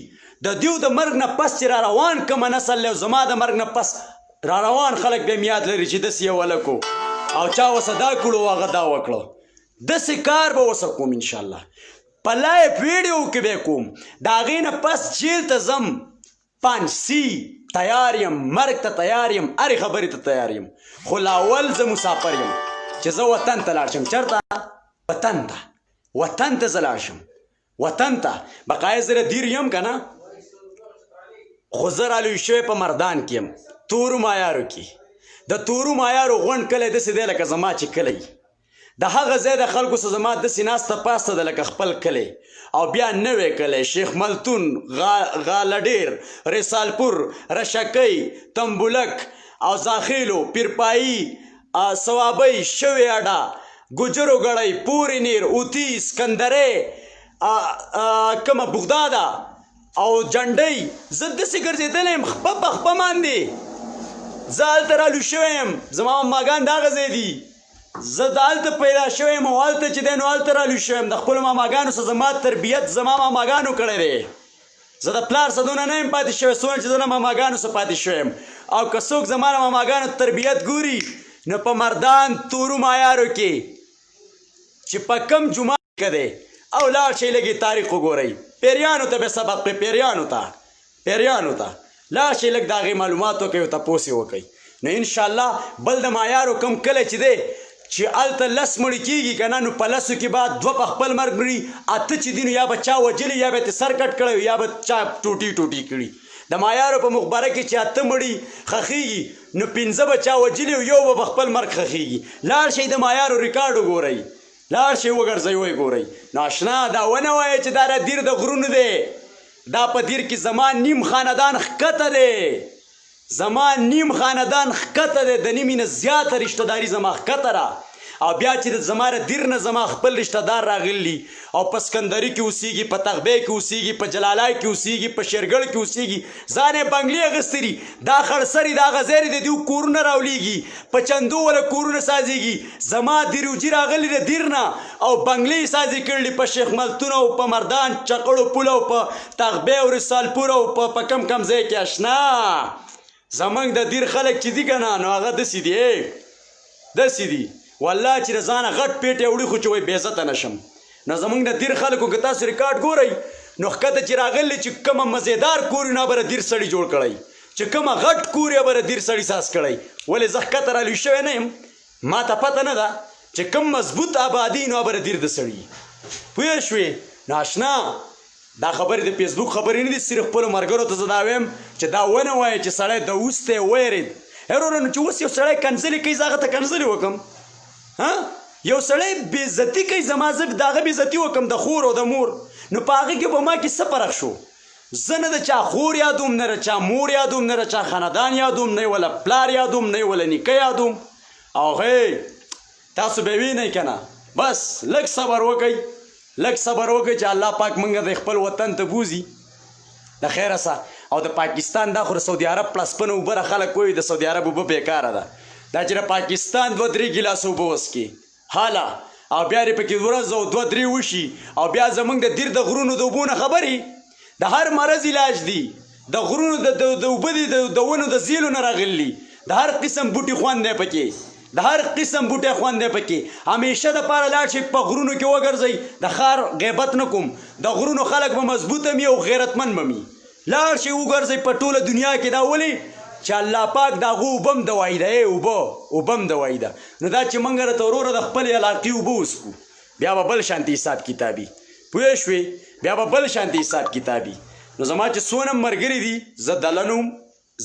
د دیو د مرګ نه پس چې را روان کومه نسل دی او زما د مرګ نه پس را روان خلک به م یاد لري چې داسې یې ولکو او چا ورسه دا کړو هغه دا وکړه داسې کار به ورسه کوم انشاءالله په لایف ویډیو کې به کوم د هغې نه پس جیل ته ځم پانسي تیار یم مرګ ته تیار یم هرې خبرې ته تیار یم خو لا اول زه مسافر یم چې زه وطن ته لاړ شم. چېرته؟ وطن ته زه لاړ شم، وطن ته. بقایه زه دیر یم که نه، خو زه رالوی شوی په مردان کې یم، تورو مایارو کې. د تورو مایارو غونډ کلی داسې دی لکه زما چې کلی. د هغه ځای د خلکو سره زما داسې ناسته پاسته ده لکه خپل کلی. او بیا نوی کلی، شیخ ملتون، غالډیر، رسالپور، رشکی، تنبولک او زاخیلو، پیرپایی، سوابی، شوی اډا، گجرو گړی، پوری نیر، اوتی، سکندره، کمه بغداده او جنډۍ. زه داسې ګرځېدلی یم خپه په خپه باندې. زه هلته رالو شوی یم، زما ماماګان دغه ځای دي. زه د هلته پیدا شوی یم او هلته چې دی نو هلته رالو شوی یم. د خپلو ماماګانو سره زما تربیت زما ماماګانو کړی دی. زه د پلار سره دونه نه یم پاتې شوی څومره چې زه د ماماګانو سره پاتې شوی یم. او که څوک زما د ماماګانو تربیت ګوري نو په مردان تورو مایارو کې چې په کم جومات کې دی او لاړ شئ لږې تاریخ وګورئ. پیریانو ته به سبق په پیریانو ته لاړ شئ لږ د هغې معلومات وکړئ او تپوس یې وکړئ. نو انشاءالله بل د مایارو کم کلی چې دی چې هلته 10 مړي کېږي که نه، نو په 10 کې به 2 په خپل مرګ مړي، 8 چې دي نو یا به چا وجلي یا به یې سر کټ کړی یا به چا ټوټي کړي. د مایارو په مخبره کې چې 8 مړي خښېږي نو 5 به چا وجلي او 1 به په خپل مرګ خښېږي. لاړ شئ د مایارو ریکارډ وګورئ، لاړ شئ وګرځئ ویې ګورئ. نو اشنا دا ونه وایه چې دا دیر د غرونو دی. دا په دیر کې زما نیم خاندان ښکته دی، زما نیم خاندان ښکته دی، د نیمې نه زیاته رشته داري زما ښکته را. او بیا چې زما د دیر نه زما خپل رشته دار راغلي او په سکندري کې اوسېږي، په تغبې کې اوسېږي، په جلالای کې اوسېږي، په شیرګل کې اوسېږي، ځان یې بنګلې اخیستې دي. دا خړسري دا غزیرې د دوی کورونه راولېږي، په چندو وله کورونه سازېږي. زما دیروجي راغلي د دیر نه او بنګلې یې سازې کړلي په شیخ ملتون او په مردان چقړو پل او په تغبې او رسالپور او په کم کم ځای کې. اشنا زمونږ د دیر خلک چې دي که نه نو هغه داسې دي والله چې د ځانه غټ پیټې وړي خو چې وایي بې عزته نه شم. نو زمونږ د دیر خلکو که تاسو ریکارډ ګورئ نو ښکته چې راغلي چې کومه مزېدار کور یې نو به د دیر سړي جوړ کړی، چې کومه غټ کور یې به د دیر سړي ساز کړی. ولې زه ښکته رالوی شوی نه یم، ما ته پته نه ده چې کوم مضبوط آبادي نو به د دیر د سړي. پوه شوې؟ نو اشنا دا خبرې د فیسبوک خبرې نه دي، صرف خپلو ملګرو ته زه دا وایم چې دا ونه وایه چې سړی د اوس ته یې ویرېد. هروره نو چې اوس یو سړی کنځلې کوي زه هغه ته کنځلې وکړم؟ یو سړی بېعزتي کوي زما زه د هغه بېعزتي وکړم د خور او د مور. نو په هغې کې به ما کې څه فرق شو؟ زه نه د چا خور یادوم، نه د چا مور یادوم، نه د چا خاندان یادوم، نه یې وله پلار یادوم، نه یې وله نیکه یادوم. او هی تاسو به وینئ که نه، بس لږ صبر وکئ، لږ صبر وکئ چې الله پاک موږ د خپل وطن ته بوځي د خیره سه. او د پاکستان دا خو د سعودي عرب پلسپنه اوبه خلک وایي د سعودي عرب اوبه بېکاره ده. دا چې د پاکستان 2-3 ګیلاسه اوبه وڅکي حاله او بیا یې پکې ورځ او 2-3 وشي او بیا زمونږ د دیر د غرونو د اوبو نه خبرې د هر مرض علاج دي. د غرونو د اوبه دي د ونو د زیلو نه راغلي، د هر قسم بوټي خوند دی پکې، د هر قسم بوټی خوند دی پکې. همیشه دپاره لاړ شئ په غرونو کې وګرځئ. د ښار غیبت نه کوم، د غرونو خلک به مضبوطه مي او غیرتمند به مي. لاړ شئ وګرځئ په ټوله دنیا کې. دا ولې چې الله پاک د هغو اوبه هم دوایي ده، اوبه هم دوایي ده. نو دا چې موږ راته وروره د خپلې علاقې اوبه وڅکو بیا به بل شانتې حساب کتابي. پوه شوې؟ بیا به بل شانتې حساب کتابي. نو زما چې څونه ملګري دي زه دله نه وم،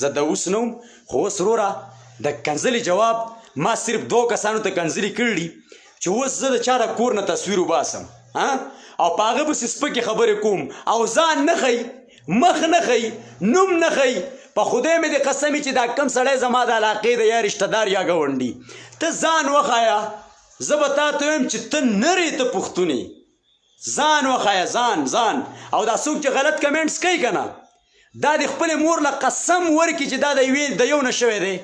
زه د اوس نه وم، خو اوس وروره د کنځلې جواب ما صرف 2 کسانو ته کنځلې کړلي چې اوس زه د چا د کور نه تصویر وباسم او په هغه پسې سپکې خبرې کوم او ځان نه ښیي، مخ نه ښیي، نوم نه ښیي. په خدای مې د قسمي چې دا کم سړی زما د علاقې د یا رشته دار یا ګاونډي ته ځان وښایه. زه به تا ته وایم چې ته نرې ته پښتونې، ځان وښایه، ځان. او دا څوک چې غلط کمنټس کوي که نه دا د خپلې مور له قسم ورکړي چې دا د یو نه شوی دی،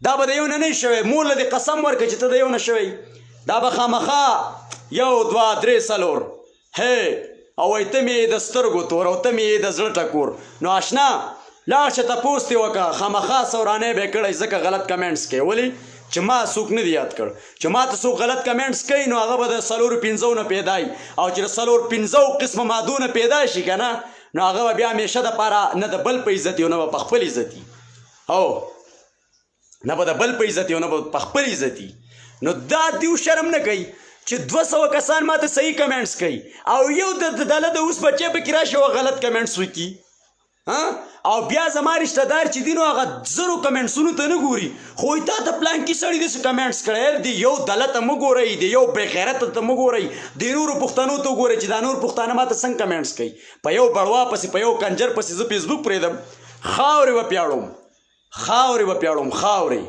دا به د یو نه شوی. مور له دې قسم ورکړي چې ته د یو نه شوی، دا به خامخا 1 2 3 4 هی او وایي ته مې د سترګو تور او ته مې د زړه ټکور. نو اشنا لاړ شه تپوس دې وکړه، خامخا سورانۍ به یې کړی ځکه غلط کمنټس کوي. ولې چې ما څوک نه دی یاد کړ چې ما ته څوک غلط کمنټس کوي نو هغه به د 4-5 نه پیدای او چې د 4-5 قسمه مادو نه پیدا شي که نه نو هغه به بیا همیشه دپاره نه د بل په عزت یو نه به په خپل عزت او نه به د بل په عزت یو نه به په خپل عزت. نو دا دیو شرم نه کوي چې 200 کسان ماته صحیح کمنټس کوي او یو د دله د اوس بچی پکې راشي او غلط کمنټس وکړي او بیا زما رشته دار چې دي نو هغه 0 کمنټسونو ته نه ګوري خو تا ته پلانکي سړي داسې کمنټس کړی دی یو دله ته مه ګورئ د یو بېغیرته ته مه ګورئ د نورو پښتنو ته ګورئ چې دا نور پښتانه ماته څنګه کمنټس کوي په یو بړوا پسې په یو کنجر پسې زه فیسبوک پرېږدم خاورې به پیاړم خاورې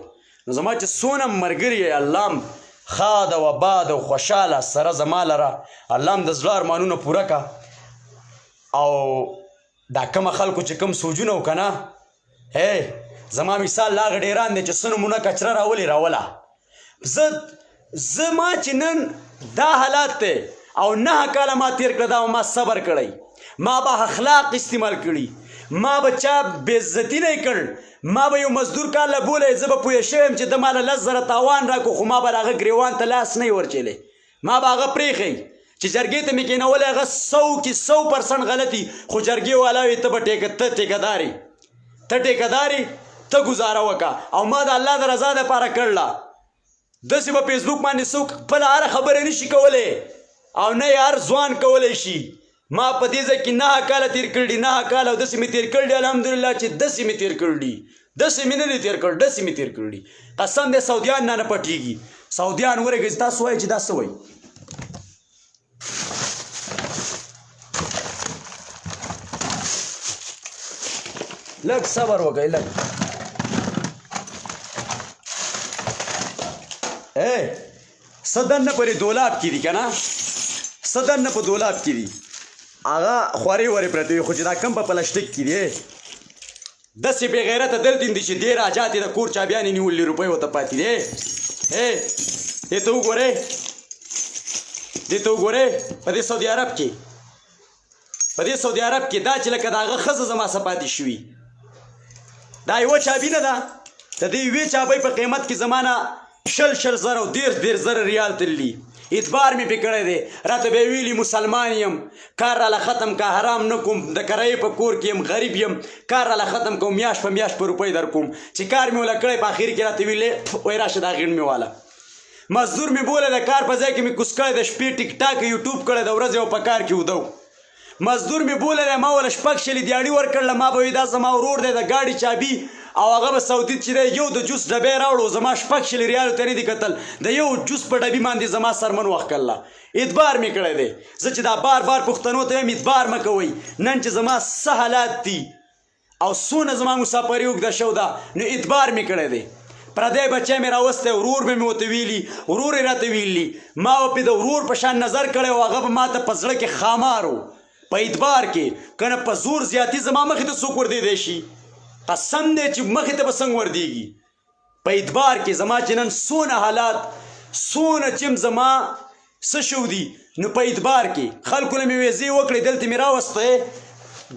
نو زما چې څونه ملګري یې الله خاد و باد او خوشاله سره زما لره الله هم د زړه ارمانونه پوره کا او دا کومه خلکو چې کوم سوچونه وکنه زما مثال لا غډیران دی چې څه نمونه کچره راوله زما چې نن دا حالات دی او 9 کاله ما تیر کړه دا ما صبر کړی ما به اخلاق استعمال کړي ما به چا بېعزتي نه کړ ما به یو مزدور کار له بولی زه به پوه شوی یم چې د ماله 10 زره تاوان راکړو خو ما به هغه ګریوان ته لاس نه ورچلی ما به هغه پرېښی چې جرګې ته مې کېنولی هغه 100 کې 100% غلطي خو جرګې والا وي ته ټیکهداري ته ګزاره وکړه او ما د الله د رضا دپاره کړله داسې به فیسبوک باندې څوک خپله هره خبره نشي کولی او نه یې هر ځوان کولی شي ما په دې ځای کې 9 کاله تیر کړي 9 کاله او داسې مې تیر کړي الحمدلله چې داسې مې تیر کړي داسې مې نه دي تیر کړي داسې مې تیر کړي قسم دی سعودیان نه پټېږي سعودیان ورګي تاسو وایئ چې دا څه وایي لږ صبر وکړئ لږ څه دننه پرې دولاب کې دي که نه څه دننه په دولاب کې دي هغه خورې ورې پرتې وي خو چې دا کم په پلاسټیک کې دی داسې بې غیرته دلته دي چې دې راجات یې د کور چابیانې نیولې روپۍ ورته پاتې دی دې ته وګورئ په دې سعودي عرب کې دا چې لکه د هغه ښځه زما څه پاتې شوي دا یوه چابي نه ده د دې یوې چابۍ په قیمت کې زما نه 10 زره او 10 زره ریال تللي اعتبار مې پې کړی دی راته به یې ویلي مسلمان یم کار راله ختم که حرام نه کوم د کرایې په کور کې یم غریب یم کار راله ختم کوم میاشت په میاشت په روپۍ در کوم چې کار مې وله کړی په اخر کې راته ویلې وایي راشه دا غېڼ مې واله مزدور مې بولی د کار په ځای کې مې کوس کړی د شپې ټیک ټاک یوټیوب کړی د ورځې او په کار کې ودو مزدور مې بولی دی ما وله 6 شلي دیاړي ورکړله ما به وایي دا زما ورور دی د ګاډي چابي او هغه به سعودي چې دی یو د جوس ډبې راوړو زما 6 شلي ریالو ته نه دي کتل د یو جوس په ډبي باندې زما سرمن وخت کړله اعتبار مې کړی دی زه چې دا بار پښتنو ته یم اعتبار مه کوئ نن چې زما څه حالات دي او څونه زما مسافري اوږده شو ده نو اعتبار مې کړی دی پردی بچی مې راوستی ورور مې ورته ویلي ورور یې راته ویلي ما به پې د ورور په شان نظر کړی او هغه به ما ته په زړه کې خامار و په اعتبار کې که نه په زور زیاتي زما مخې ته څوک وردېدی شي قسم دی چې مخې ته به څنګه وردېږي په اعتبار کې زما چې نن څونه حالات څونه چې زما څه شو دي نو په اعتبار کې خلکو نه مې ویزې وکړې دلته مې راوستی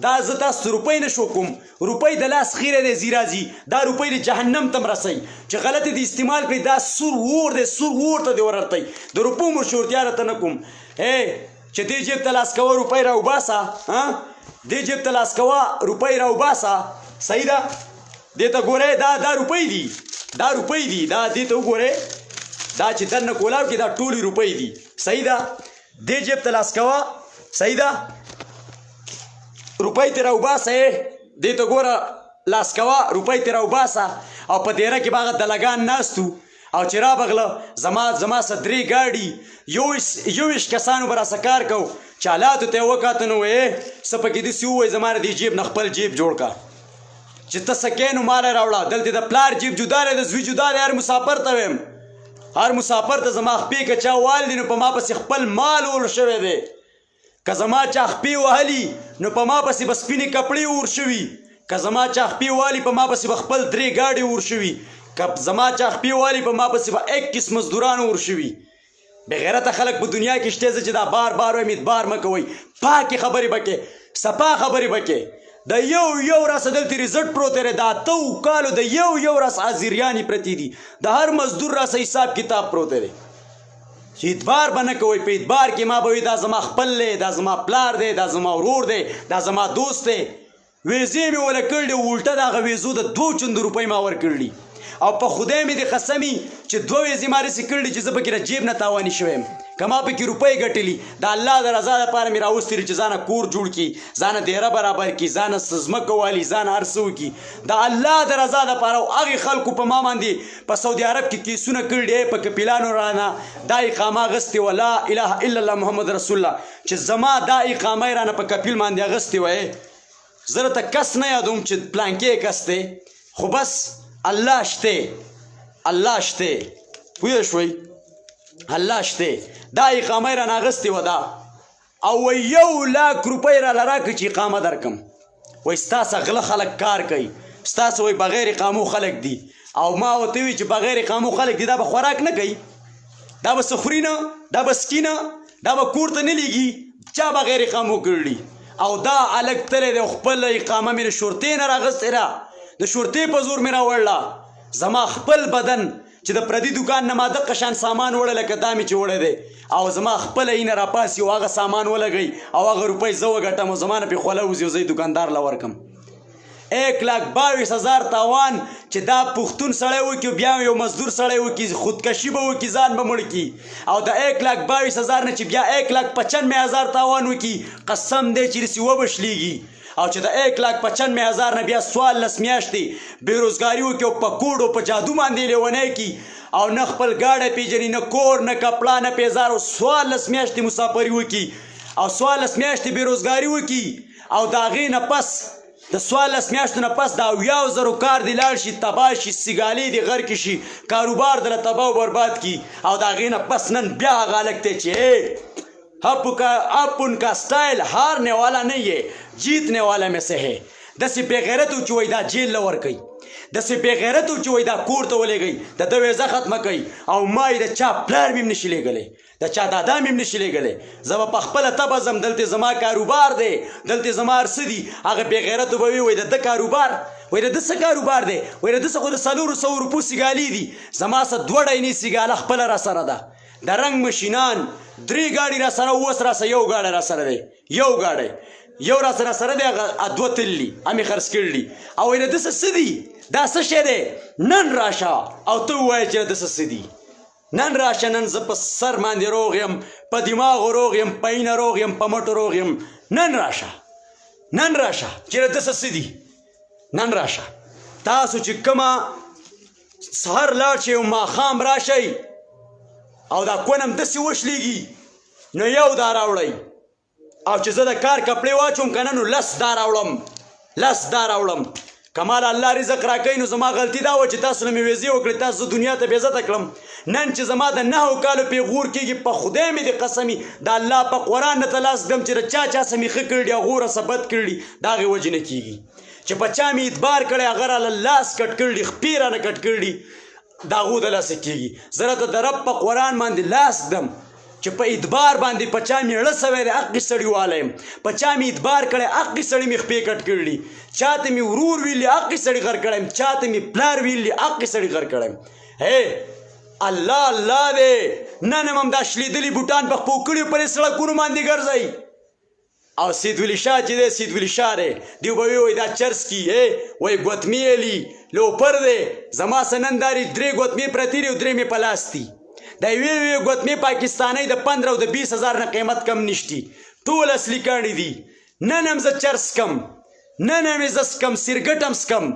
دا زه تاسو ته روپۍ نه شو کوم روپۍ د لاس خیره دی ځي راځي دا روپۍ د جهنم ته م رسئ چې غلطې دې استعمال کړئ دا سور اور دی سور اور ته دې وررتئ د روپو مشهورتیا راته نه کوم چې دې جیب ته لاس کوه روپۍ راوباسه دې جیب ته لاس کوه روپۍ راوباسه صحیح ده دې ته ګورئ دا روپۍ دي دا دې ته وګورئ دا چې دننه کولاو کې دا ټولې روپۍ دي صحیح ده دې جیب ته لاس کوه صحیح ده روپۍ ترې راوباسه دې ته ګوره لاس کوه روپۍ ترې راوباسه او په دیره کې به هغه دلګان ناست وو او چې رابغله زما څه 3 ګاډي 21 کسانو به راسه کار کو چې حالاتو ته یې وکاته نو ویې څه پکې داسې ووایي زما د دې جیب نه خپل جیب جوړ کا چې ته څه کې نو ماله راوړه دلته د پلار جیب جدا دی د زوی جدا دی هر مسافر ته ویم هر مسافر ته زما خپې که چا والدي نو په ما پسې خپل مال اور شوی دی که زما چا خپې وهلي نو په ما پسې به سپینې کپړې اور شوي که زما چا خپې والي په ما پسې به خپل 3 ګاډي اور شوي که زما چا خپې والي په ما پسې به 21 مزدوران اور شوي بغیرته خلک په دنیا کې شته زه چې دا بار وایم اعتبار مه کوئ پاکې خبرې به کې صفا خبرې به کې د یو راس دلته ریزلټ پروت دی د 8 کالو د یو راس حاضریانې پرتې دي د هر مزدور راس حساب کتاب پروت دی چې اعتبار به نه کوئ په اعتبار کې ما به وي دا زما خپل دی دا زما پلار دی دا زما ورور دی دا زما دوست دی ویزې مې وله کړلې الټه د هغه ویزو د 2 چندو روپۍ ما ورکړلي او په خدای مې دې قسمي چې 2 ورځې ما رسې کړلي چې زه پکې د جیب نه تاواني شوی یم که ما پکې روپۍ ګټلي د الله د رضا دپاره مې راوستي چې ځانه کور جوړ کړي ځانه دیره برابر کړي ځانه ځمکه والي ځانه هر څه وکړي د الله د رضا دپاره او هغې خلکو په ما باندې په سعودي عرب کې کیسونه کړي په کپیلانو رانه دا اقامه اغستې وه لا اله الا الله محمد رسول الله چې زما دا اقامه یې رانه په کپیل باندې اغستې وه زه راته کس نه یادوم چې پلانکې کس دی خو بس الله شته الله شته پوه شوئ الله شته دا اقامه رانه اغستې وه دا او 1 لاک روپۍ راله راکړه چې اقامه درکم وایي ستاسو غله خلک کار کوي ستاسو وایي بغیر اقامو خلک دي او ما ورته وي چې بغیر اقامو خلک دي دا به خوراک نه کوي دا به څه خوري نه دا به سکي نه دا به کور ته نه لیږي چا بغیر اقامو کړي او دا هلک تللی دی خپل اقامه مې د شورتۍ نه راغستې ده د شورتۍ په زور مې راوړله زما خپل بدن چې د پردي دوکان نه ما دقه شان سامان وړه لکه دا مې چې وړی دی او زما خپله اینه راپاسي او هغه سامان ولګوي او هغه روپۍ زه وګټم او زما نه پې خوله وځي او زه یې دوکاندار له ورکم 1,22,000 تاوان چې دا پښتون سړی وکړي بیا یو مزدور سړی وکړي خودکشي به وکړي ځان به مړ کړي او د 1,22,000 نه چې بیا 1,95,000 تاوان وکړي قسم دی چې رسي وبشلیږي او چې د 1,95,000 نه بیا 14 میاشتې بېروزګاري وکړي او په کوډ او په جادو باندې لیونی کړي او نه خپل ګاډی پېژني نه کور نه کپړه نه پیزار او 14 میاشتې مسافري وکړي او 14 میاشتې بېروزګاري وکړي او د هغې نه پس د 14 میاشتو نه پس د 80,000 کار دی لاړ شي تباه شي سیګالۍ دی غر کې شي کاروبار دله تباه و برباد کړي او د هغې نه پس نن بیا هغه هلک دی چې آپ ان کا سٹائل ہارنے والا نہیں ہے جیتنے والا میں سے ہے داسې بېغیرت و چې وایي دا جیل له ورکوي داسې بېغیرت و چې وایي دا کور ته ولېږئ د ده ویزه ختمه کوي او ما یې د چا پلار مې هم نشي لیږلی د چا دادا مې هم نشي لیږلی زه به په خپله تبه ځم دلته زما کاروبار دی دلته زما هر څه دي هغه بېغیرتو به وایي د ده کاروبار وایي د ده څه کاروبار دی وایي د ده څه خو د 400 روپو سیګالي دي زما څه 2 ډینې سیګاله خپله را سره ده د رنګ مشینان 3 ګاډي را سره اوس را سره 1 ګاډی را سره دی 1 ګاډی یو را سره دی هغه 2 تللي همې خرڅ کړي او وایي د ده څه دي دا څه شی دی نن راشه او ته ووایه چې د ده څه دي نن راشه نن زه په سر باندې روغ یم په دماغو روغ یم په اینه روغ یم په مټو روغ یم نن راشه چې د ده څه دي نن راشه تاسو چې کومه سهار لاړ شئ او ماښام راشئ او دا کونم داسې وشلیږي نو یو دا راوړئ او چې زه د کار کپړې واچوم که نه نو 10 دا راوړم که مال الله رزق راکوي نو زما غلطي دا وه چې تاسو نه مې ویزې وکړې تاسو زه دنیا ته بېعزته کړم نن چې زما د 9 کالو پیغور کېږي په خدای مې د قسمي د الله په قرآن نه ته لاس ږدم چې د چا څه مې ښه کړي هغو راسه بد کړي د هغې وجې نه کېږي چې په چا مې اعتبار کړی هغه راله لاس کټ کړي خپې رانه کټ کړي د هغو د لاسه کېږي زه راته د رب په قرآن باندې لاس ږدم چې په اعتبار باندې په چا مې اړه سوی دی حقې سړي والی یم په چا مې اعتبار کړی حقې سړي مې خپې کټ کړي چا ته مې ورور ویلي حقې سړي غر کړی یم چا ته مې پلار ویلي حقې سړي غر کړی یم الله الله دی نن هم دا شلیدلي بوټان په خپو کړیو پرې سړکونو باندې ګرځئ او سید ولی شاه چې دی سید ولی شاه دی دیو به وایي دا چرس کی وایي ګوتمې یې لوپر دی زما سه نن داري 3 ګوتمې پرتې دي او 3 مې په لاس دي د یوې ګوتمې پاکستانۍ د 15 او د 20,000 نه قیمت کم نشتی ټول اصلي کاڼي دي نن هم زه چرس کم نن هم زه سکم سرګټ هم سکم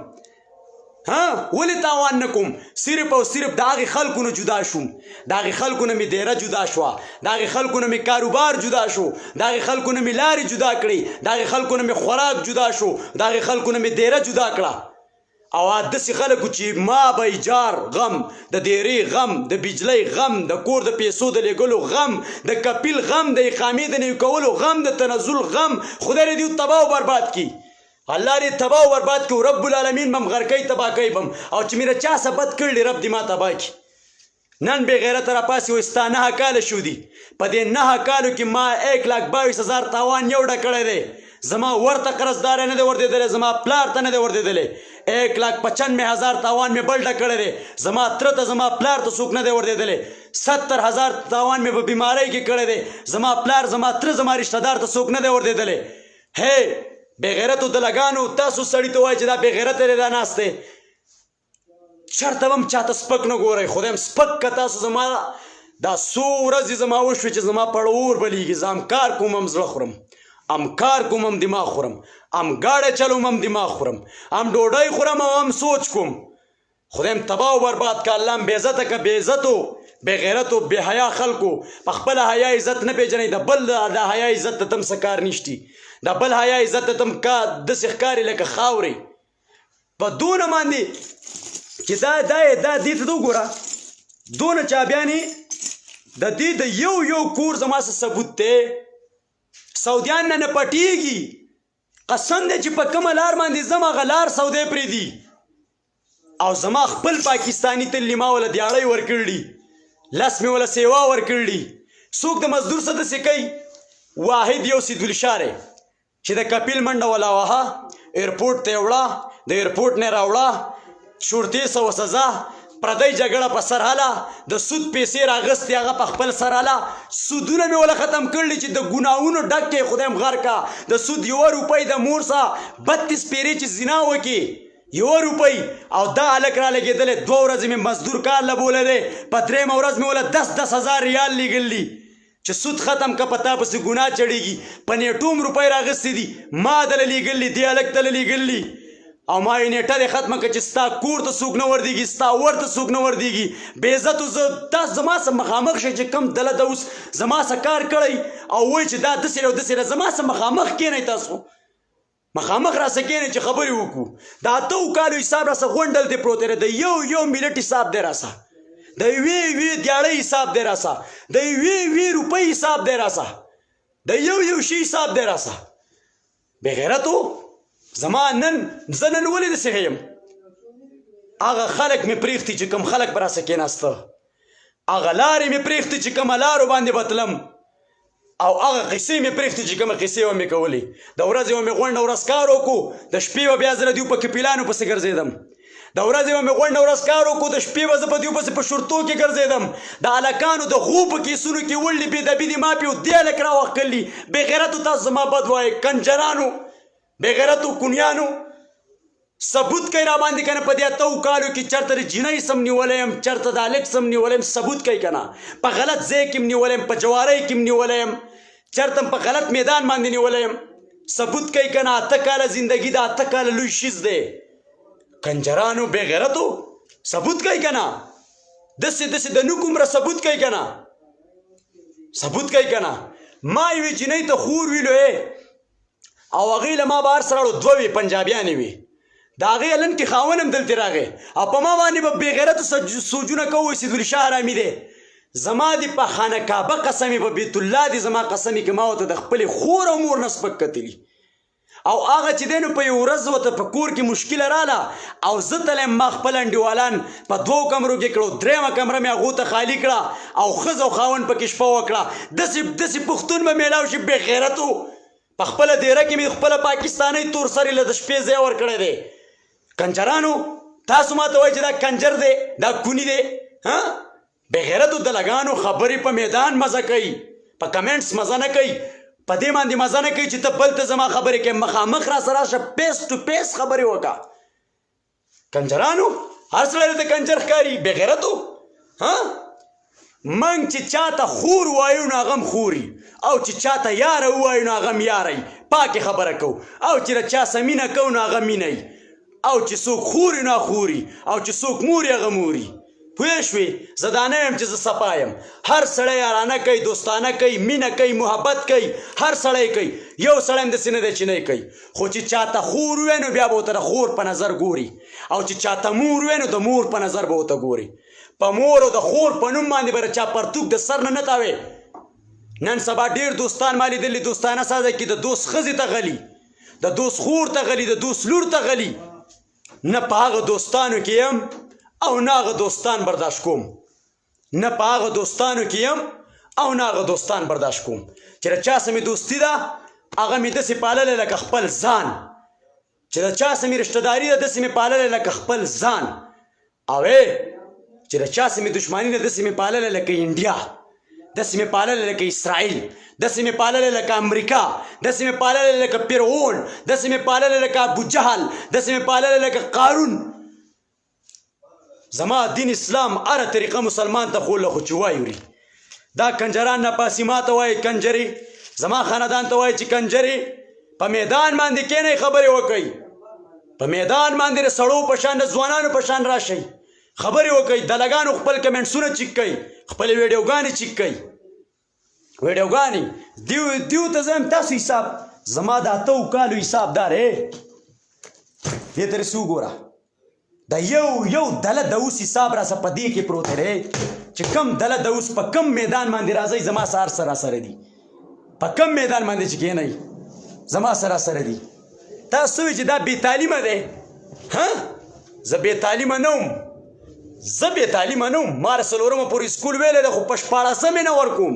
ولې تاوان نه کوم صرف او صرف د هغې خلکو نه جدا شوم د هغې خلکو نه مې دیره جدا شوه د هغې خلکو نه مې کاروبار جدا شو د هغې خلکو نه مې لارې جدا کړې د هغې خلکو نه مې خوراک جدا شو د هغې خلکو نه مې دیره جدا کړه او داسې خلکو چې ما به ایجار غم د دیرې غم د بجلۍ غم د کور د پیسو د لیږلو غم د کپیل غم د اقامې د نوي کولو غم د تنزل غم خدای دې دوی تباه و برباد کړي الله دې تباه و برباد کړي رب العالمین بم غرقی تباه کوي بم او چې مې د چا څه بد کړي رب دې ما تباه کړي نن بې غیرته راپاسې وایي ستا 9 کاله شو دي په دې 9 کالو کې ما 1,22,000 تاوان یو ډه کړی دی زما ورته قرضدار نه دی ورتېدلی زما پلار ته نه دی ورتېدلی 1,95,000 تاوان مې بل ډه کړی دی زما تره ته زما پلار ته څوک نه دی ورتېدلی 70,000 تاوان مې په بیمارۍ کې کړی دی زما پلار زما تره زما رشته دار ته څوک نه دی ورتېدلی بې غیرتو دلګانو تاسو سړي ته وایي چې دا بې غیرته دی دا ناست دی چرته به هم چاته سپک نه ګورئ خدایم سپک که تاسو زما دا څو ورځې زما وشوې چې زما پړه اور بلیږي زه هم کار کوم هم زړه خورم هم کار کوم هم دماغ خورم هم گاډه چلوم هم دماغ خورم هم ډوډۍ خورم او هم سوچ کوم خدایم تباه و برباد که الله هم بې عزته که بې عزتو بې غیرتو بې حیا خلکو په خپله حیا عزت نه پېژنئ د بل د حیا عزت ته تم څه کار نشتي د بل حیا عزت ته تم داسې ښکاري لکه خاورې په دونه باندې چې دا دې ته وګوره دونه چابیانې د دې د یو کور زما څه ثبوت دی سعودیان نه پټېږي قسم دی چې په کومه لار باندې ځم هغه لار سعودی پرېږدي او زما خپل پاکستاني تللي ما وله دیاړی ورکړي لس مې وله سیوا ورکړي څوک د مزدور څه داسې کوي واحد یو سیدالشاه دی چې د کپیل منډه وله وهه ایرپورټ ته یې وړه د ایرپورټ نه یې راوړه شورتې سوه سزا پردی جګړه په سر حاله د سود پیسې راغستې هغه په خپل سر حاله سودونه مې وله ختم کړلي چې د ګناهونو ډک کې خدایم غر کا د سود 1 روپۍ د مور څه 32 پیرې چې زنا وکړي 1 روپۍ او دا هلک را لګېدلی 2 ورځې مې مزدور کار له بوله دی په 3مه ورځ مې وله 10,000 ریال لیږلي چې سود ختم که په تا پسې ګناه چړېږي په نیټوم روپۍ راغستې دي ما دله لیږلي دې هلک دله لیږلي او ما یې نیټه دې ختمه کړه چې ستا کور ته څوک نه وردېږي ستا ور ته څوک نه وردېږي بې عزتو زه دا زما سره مخامخ شئ چې کم دله ده اوس زما سره کار کړی او وایي چې دا داسې او داسې ده زما سره مخامخ کښېنئ تاسو مخامخ راسه کښېنئ چې خبرې وکړو د 8 کالو حساب راسه غونډل دی پروت دی د یو ملت حساب دی راسه د یوې دیاړۍ حساب دی راسه د یوې روپۍ حساب دی راسه د یو شي حساب دی راسه بې غیرتو زما نن زه نن ولې داسې یم هغه خلک مې پرېښتي چې کوم خلک به راسه کېناسته هغه لارې مې پرېښتي چې کومه لارو باندې به تلم او هغه قصې مې پرېښتي چې کومه قصې به مې کولې د ورځې به مې غونډه ورځ کار وکړو د شپې به بیا زه د دوی په کپیلانو پسې ګرځېدم د ورځې به مې غونډه ورځ کار وکړو د شپې به زه په دوی پسې په شورتو کې ګرځېدم د هلکانو د غو په کیسونو کې وړلي بېدبي دي ما پې یو دې هلک راوښکلي بې غیرتو تاسو زما بد وایئ کنجرانو بې غیرتو کونیانو ثبوت کوي را باندې که نه په دې 8 کالو کې چېرته د جینۍ سم نیولی یم چېرته د هلک سم نیولی یم ثبوت کوي که نه په غلط ځای کې م نیولی یم په جوارۍ کې م نیولی یم چېرته په غلط میدان باندې نیولی یم ثبوت کوي که نه 8 کاله زندګي د 8 کاله لوی شیز دی کنجرانو بې غیرتو ثبوت کوي که نه داسې د نوک عمره ثبوت کوي که نه ثبوت کوي که نه ما یوې جینۍ ته خور ویلو او هغې له ما به هر سره 2 وې پنجابیانې وې د هغې هلن کې خاون هم دلتې راغی او په ما باندې به بې غیرتو سوجونه کوو سیدالشاه حرامي دی زما دې په خانه کعبه قسمې په بیت الله دې زما قسمې کې ما ورته د خپلې خور او مور نه سپک کتلي او هغه چې دی نو په یو ورځ ورته په کور کې مشکله راله او زه تلی ما خپل انډیوالان په 2 کمرو کې کړو 3مه کمره مې هغو ته خالي کړه او ښځه او خاوند پکې شپه وکړه داسې پښتون به میلاو شي بې غیرتو په خپله دیره کې مې خپله پاکستانۍ تور سرې له د شپې ځای ورکړی دی کنجرانو تاسو ما ته وایئ چې دا کنجر دی دا کونی دی بې غیرتو دلګانو خبرې په میدان مزه کوي په کمنټس مزه نه کوي په دې باندې مزه نه کوي چې ته بل ته زما خبرې کوې مخامخ را سره راشه پیس ټو پیس خبرې وکړه کنجرانو هر سړی درته کنجر ښکاري بې غیرتو موږ چې چاته خور وایو نو هغه هم خوري او چې چاته یاره ووایو نو هغه هم یاری پاکې خبره کوو او چې د چا سه مینه کوو نو هغه مینه او چې څوک خوري نو خوري او چې څوک موري هغه موري پوه شوې زه دا نه یم چې زه صفا یم هر سړی یارانه کوي دوستانه کوي مینه کوي محبت کوي هر سړی کوي یو سړی هم داسې نه دی چې نه کوي خو چې چاته خور وی نو بیا به ورته د خور په نظر ګوري او چې چاته مور وی نو د مور په نظر به ورته ګوري په مور او د خور په نوم باندې به چا پرتوک د سر نه تاوې نن سبا ډېر دوستان ما لیدلي دوستانه ساده کې د دوست ښځې ته غلي د دوست خور ته غلي د دوست لور ته غلي نه په هغه دوستانو کې یم او نه هغه دوستان برداشت کوم نه په هغه دوستانو کې یم او نه هغه دوستان برداشت کوم چې د چا سره مې دوستي ده هغه مې داسې پاللی لکه خپل ځان چې د چا سره مې رشتهداري ده داسې مې پاللی لکه خپل ځان او چې د چا سره مې دشمني ده داسې مې پاللی لکه انډیا داسې مې پاللی لکه اسرائیل داسې مې پاللی لکه امریکا داسې مې پاللی لکه فرعون داسې مې پاللی لکه ابوجهل داسې مې پاللی لکه قارون زما دین اسلام هره طریقه مسلمان ته خوله خو چې وایوري دا کنجران نپاسي ما ته وایي کنجرې زما خاندان ته وایي چې کنجرې په میدان باندې کینئ خبرې وکئ په میدان باندې د سړو په شان د ځوانانو په شان راشئ خبرې وکئ دلګانو خپل کمنټسونه چیک کوئ خپلې ویډیوګانې چیک کوئ ویډیوګانې دیو ته زه تاسو حساب زما د 8 کالو حساب دار دې ته رسې وګوره دا یو دله د اوس حساب راسه په دې کې پروت دی چې کم دله د اوس په کم میدان باندې راځئ زما سره سره دي په کم میدان باندې چې کینئ زما سره دي تاسو وایئ چې دا بې تعلیمه دی زه بې تعلیمه نه وم ما له 4مه پورې سکول ویلی دی خو په 14 نه ورکوم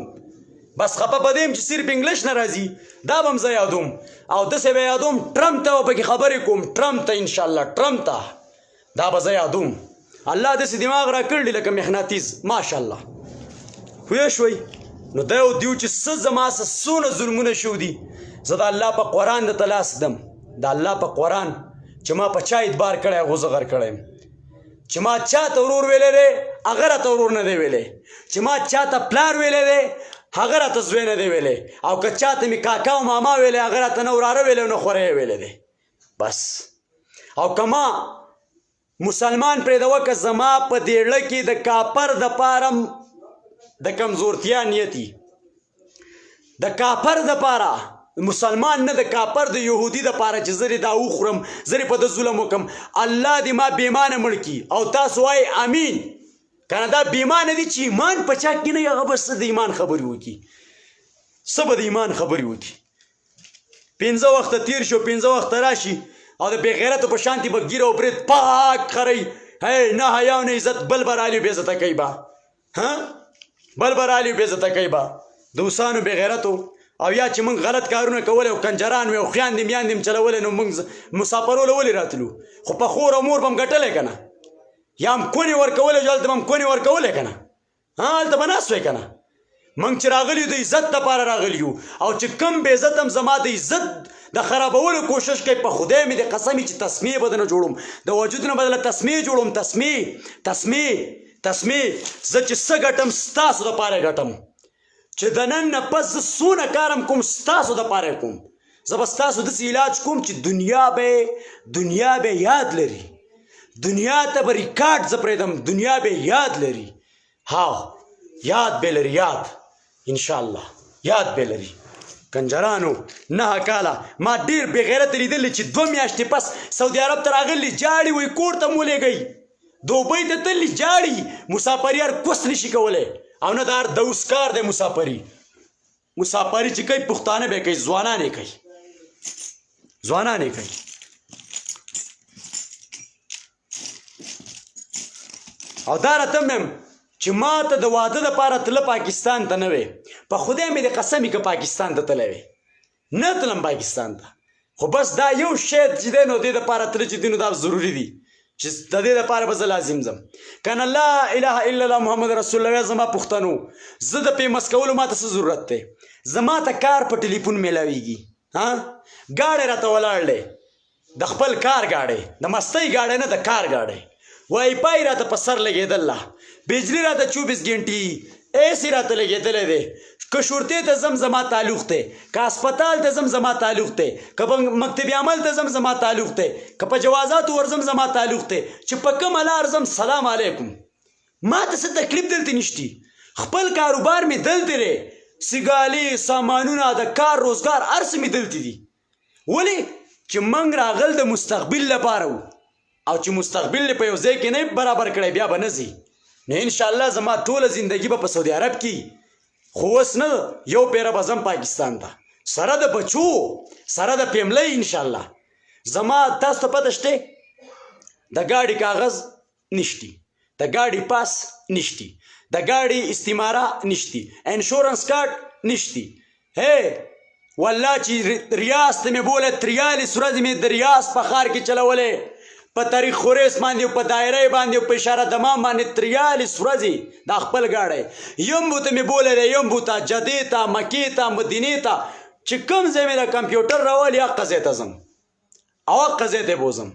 بس خفه په دې یم چې صرف انګلیش نه راځي دا به هم زه یادوم او داسې به یادوم ټرمپ ته به پکې خبرې کوم ټرمپ ته انشاءالله ټرمپ ته دا به زه یادوم الله داسې دماغ را کړي لکه مغناطیس ماشاءالله پوه شوئ نو دا یو دیو چې څه زما څونه ظلمونه شو دي زه د الله په قرآن درته لاس دم د الله په قرآن چې ما په چا اعتبار کړی هغو زه غر کړی یم چې ما چاته ورور ویلی دی هغه راته ورور نه دی ویلی چې ما چاته پلار ویلی دی هغه راته زوی نه دی ویلی او که چاته مې کاکا او ماما ویلی هغه راته نه وراره ویلی او نه خوری ویلی دی بس او که ما مسلمان پرېږدوه که زما په دیړه کې د کافر دپاره د کمزورتیا نیتي د کافر دپاره مسلمان نه د کافر د یهودي دپاره چې زه دا وخورم زه په د ظلم وکم الله دې ما بېمانه مړ کي او تاسو وایئ امین کنه دا بېمانه دي چې ایمان په چا کې نه وي هغه به څه د ایمان خبرې وکړي څه به د ایمان خبرې وکړي 15 وخته تیر شو 15 وخته راشي او د بېغیرتو په شانتې به ګیره او برید پاک خرئ نه حیا او نه عزت بل به رالي بېعزته کوي به بل به رالي بېعزته کوي به د اوسانو بېغیرتو او یا چې موږ غلط کارونه کولی او کنجران وي او خویندې میاندې م چلولی نو موږ مسافرولو ولې راتلو خو په خور او مور به م ګټلی که نه یا هم کونې ورکولی جو هلته به م کونې ورکولی که نه هلته به ناست وی که نه موږ چې راغلي یو د عزت دپاره راغلي یو او چې کم بې عزت هم زما د عزت د خرابولو کوشش کوي په خدای مې د قسم چې تسمیې به درنه جوړوم د وجود نه به درله تسمیې جوړوم تسمیې زه چې څه ګټم ستاسو دپاره ګټم چې د نن نه پس زه څونه کارم کوم ستاسو دپاره کوم زه به ستاسو داسې علاج کوم چې دنیا به یاد لري دنیا ته به ریکارډ زه پرېږدم دنیا به یاد لري یاد به لري یاد انشاءالله یاد به لري کنجرانو 9 کاله ما ډېر بېغیرته لیدلی چې 2 میاشتې پس سعودي عرب ته راغلي جاړي وایي کور ته مو لېږئ دوبۍ ته تللي جاړي مسافري هر کوس نشي کولی او نه د هر دوس کار دی مسافري چې کوي پښتانه به کوي ځوانان یې کوي او دا راته م چې ما ته د واده دپاره تله پاکستان ته نه وې په خدای مې د قسمې که پاکستان ته تلی وې نه تلم پاکستان ته خو بس دا یو شی چې دی نو دې دپاره تله چې دی نو دا ضروري دي چې د دې دپاره به زه لازم ځم کنه لا اله الا الله محمد رسول الله زما پښتنو زه د فیمس کولو ما ته څه ضرورت دی زما ته کار په ټلیفون میلاویږي ګاډی راته ولاړ دی د خپل کار ګاډی د مستۍ ګاډی نه د کار ګاډی وای پای راته په سر لګېدل بجلی راته 24 غنټې ایسی راته لګېدلی دی که شورتې ته زم زما تعلق دی که هسپتال ته زم زما تعلق دی که په مکتب عمل ته زم زما تعلق دی که په جوازاتو ورزم زما تعلق دی چې په کومه لار زم سلام علیکم ما ته څه تکلیف دلته نشتی خپل کاروبار مې دلته دی سیګالي سامانونه د کار روزګار هر څه مې دلته دي ولې چې موږ راغل د مستقبل لپاره وو او چې مستقبل په یو ځای کې نه برابر کړی بیا به نه ځي نو انشاءالله زما ټوله زندگی به په سعودي عرب کې خو اوس نه یو پیره به ځم پاکستان ته سره د بچو سره د فیملی انشاءالله زما تاسو ته پته شته د ګاډي کاغذ نشتی د ګاډي پاس نشتی د ګاډي استعماره نشتی انشورنس کارت نشتی والله چې ریاض ته مې بوله 43 ورځې مې د ریاض په ښار کې چلولې په تاریخ خورېس باندې په دایره باندې په اشاره دمام باندې 43 ورځې دا خپل ګاډی یمبو ته مې بولی یمبو ته جدې ته مکې ته مدینې ته چې کوم ځای مې د کمپیوټر راولي هغه ځای ته ځم او هغه ځای ته بوځم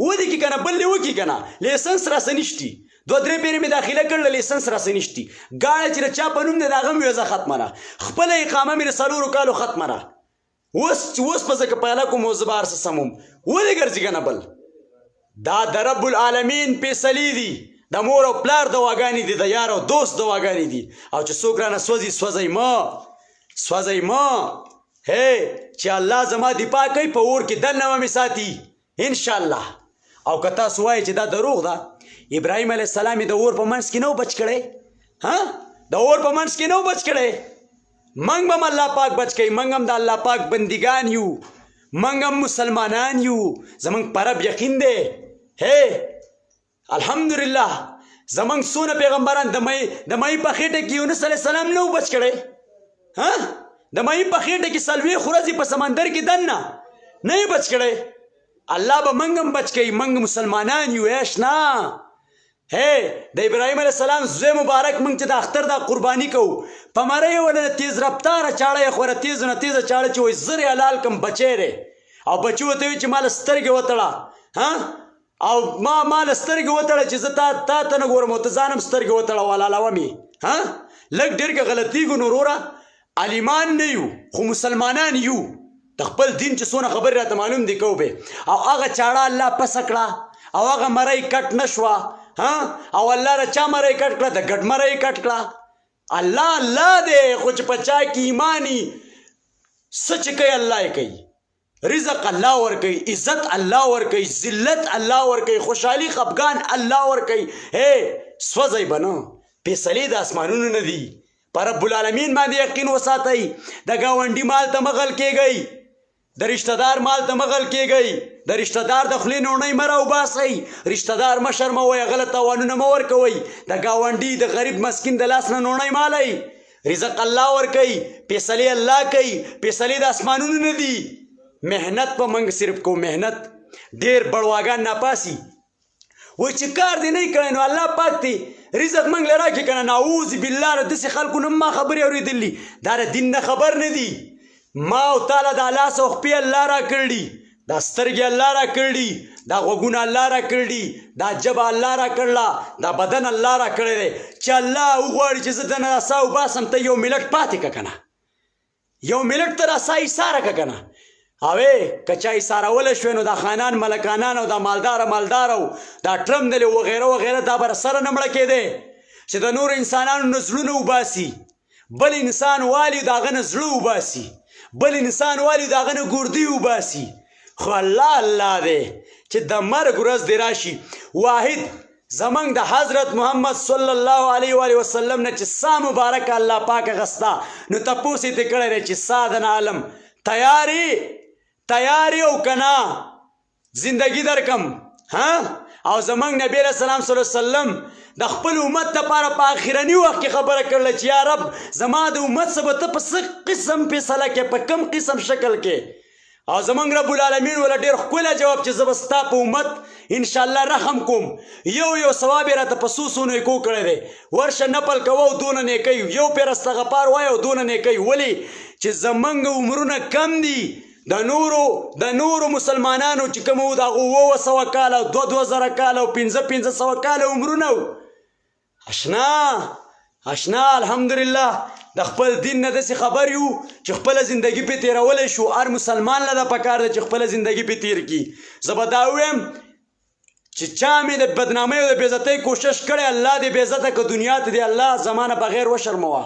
ودې کې که نه بل دې وکړي که نه لیسنس راسه نشتي دوه درې پیرې مې داخله کړله لیسنس راسه نشتي ګاډه چې د چا په نوم دی د هغه مې ویزه ختمه ده خپله اقامه مې د 4 کالو ختمه ده اوس په زه که پیاله کوم او زه به هر څه سموم ولې ګرځي که نه بل دا د رب العالمین فیصلې دي د مور او پلار دواګانې دي د یار او دوست دواګانې دي او چې څوک رانه سوځي سوځئ مه هی چې الله زما دفاع کوي په اور کې دننه به مې ساتي انشاءالله او که تاسو وایئ چې دا دروغ ده ابراهیم علیه السلام یې د اور په منځ کې نه و بچ کړی د اور په منځ کې نه و بچ کړی منګ به هم الله پاک بچ کوي منګ هم د الله پاک بندگان یو منګ هم مسلمانان یو زمونږ په رب یقین دی هی الحمدلله زمونږ څونه پیغمبران د مۍ په خېټه کې یونس علیه السلام نه و بچ کړی د مۍ په خېټه کې 40 ورځې په سمندر کې دننه نه یې بچ کړی الله به منګ هم بچ کوي منګ مسلمانان یو اشنا هی د ابراهیم علیه السلام زوی مبارک موږ چې د اختر دا قرباني کوو په مری یې ولې تیز رفتاره چاړه یې خوره تیز نه تیزه چاړه چې وایي زر یې حلال کړم بچی دی او بچي ورته وایي چې ما له سترګې وتړه او ما له سترګې وتړه چې زه تا ته نه ګورم او ته ځان هم سترګې وتړه حلالوم یې لږ ډېر که غلطېږو نو وروره عالمان نه یو خو مسلمانان یو د خپل دین چې څونه خبرې راته معلوم دي کو به او هغه چاړه الله پسه کړه او هغه مری کټ نه شوه او الله د چا مری کټ کړه د ګډ مری کټ کړه الله دی خو چې په چا کې ایمانی څه چې کوي الله یې کوي رزق الله ورکوي عزت الله ورکوي ذلت الله ورکوي خوشحالي خفګان الله ورکوي هی سوځئ به نه فیصلې د اسمانونو نه دي په رب العالمین باندې یقین وساتئ د ګاونډي مال ته مغل کېږئ د رشتہ دار مال ته مغل کېږئ د رشتہ دار د خولې نوڼۍ مه راوباسئ رشتہ دار مشر مه وایه غلط تاوانونه مه ورکوئ د ګاونډي د غریب مسکین د لاس نه نوڼۍ مالئ رزق الله ورکوي فیصلې الله کوي فیصلې د اسمانونو نه دي محنت په منګ صرف کو محنت ډېر بړواګان ناپاسي وایي چې کار دې نه کړی نو الله پاک دی رزق منګ له راکړي که نه نعوذ بالله د داسې خلکو نه ما خبرې اورېدلي دا د دین نه خبر نه دي ما او تعالی دا لاس او خپې الله را کړي دا سترګې الله را کړي دا غوږونه الله را کړي دا ژبه الله را کړله دا بدن الله را کړی دی چې الله وغواړي چې زه دنه رسا وباسم ته یو ملت پاتې که که نه یو ملت ته رسا ایساره که که نه اوې که چا ایسارولی شوی نو دا خانان ملکانان او دا مالدار او دا ټرم دلی وغیره وغیره دا به سره نه مړه کېدی چې د نور انسانانو نه زړونه وباسي بل انسان والي د هغه نه زړه وباسي بل انسان والي د هغه نه ګردي وباسي خو الله دی چې د مرګ ورځ دې راشي واحد زمونږ د حضرت محمد صلی الله علیه و وسلم نه چې سا مبارک الله پاک غستا نو تپوس یې کړی دی چې سا د عالم تیاری او کنا زندگی درکم او زمونږ نبی علیه السلام صلی الله علیه وسلم د خپل امت لپاره په آخرني وخت کې خبره کړله چې یا رب زما د امت څه به ته په څه قسم فیصله کې په کم قسم شکل کې او زمونږ رب العالمین ولا ډېر ښکلی جواب چې زه به ستا په امت انشاءالله رحم کوم یو ثواب یې راته په څو نیکو کړی دی ورشه نپل کوه او دونه نیکۍ یو پیر استغفار وایه او دونه نیکۍ ولې چې زمونږ عمرونه کم دي د نورو مسلمانانو چې کوم وو د هغو 200 کاله 2000 کاله او 500 کاله عمرونه وو اشنا الحمدلله د خپل دین نه داسې خبر یو چې خپله زندگی پې تېرولی شو هر مسلمان له دا پکار ده چې خپله زندگی پې تېر کړي زه به دا ووایم چې چا مې د بدنامۍ او د بېعزتۍ کوشش کړی الله دې بېعزته که دنیا ته دې الله زمانه بغیر وشرموه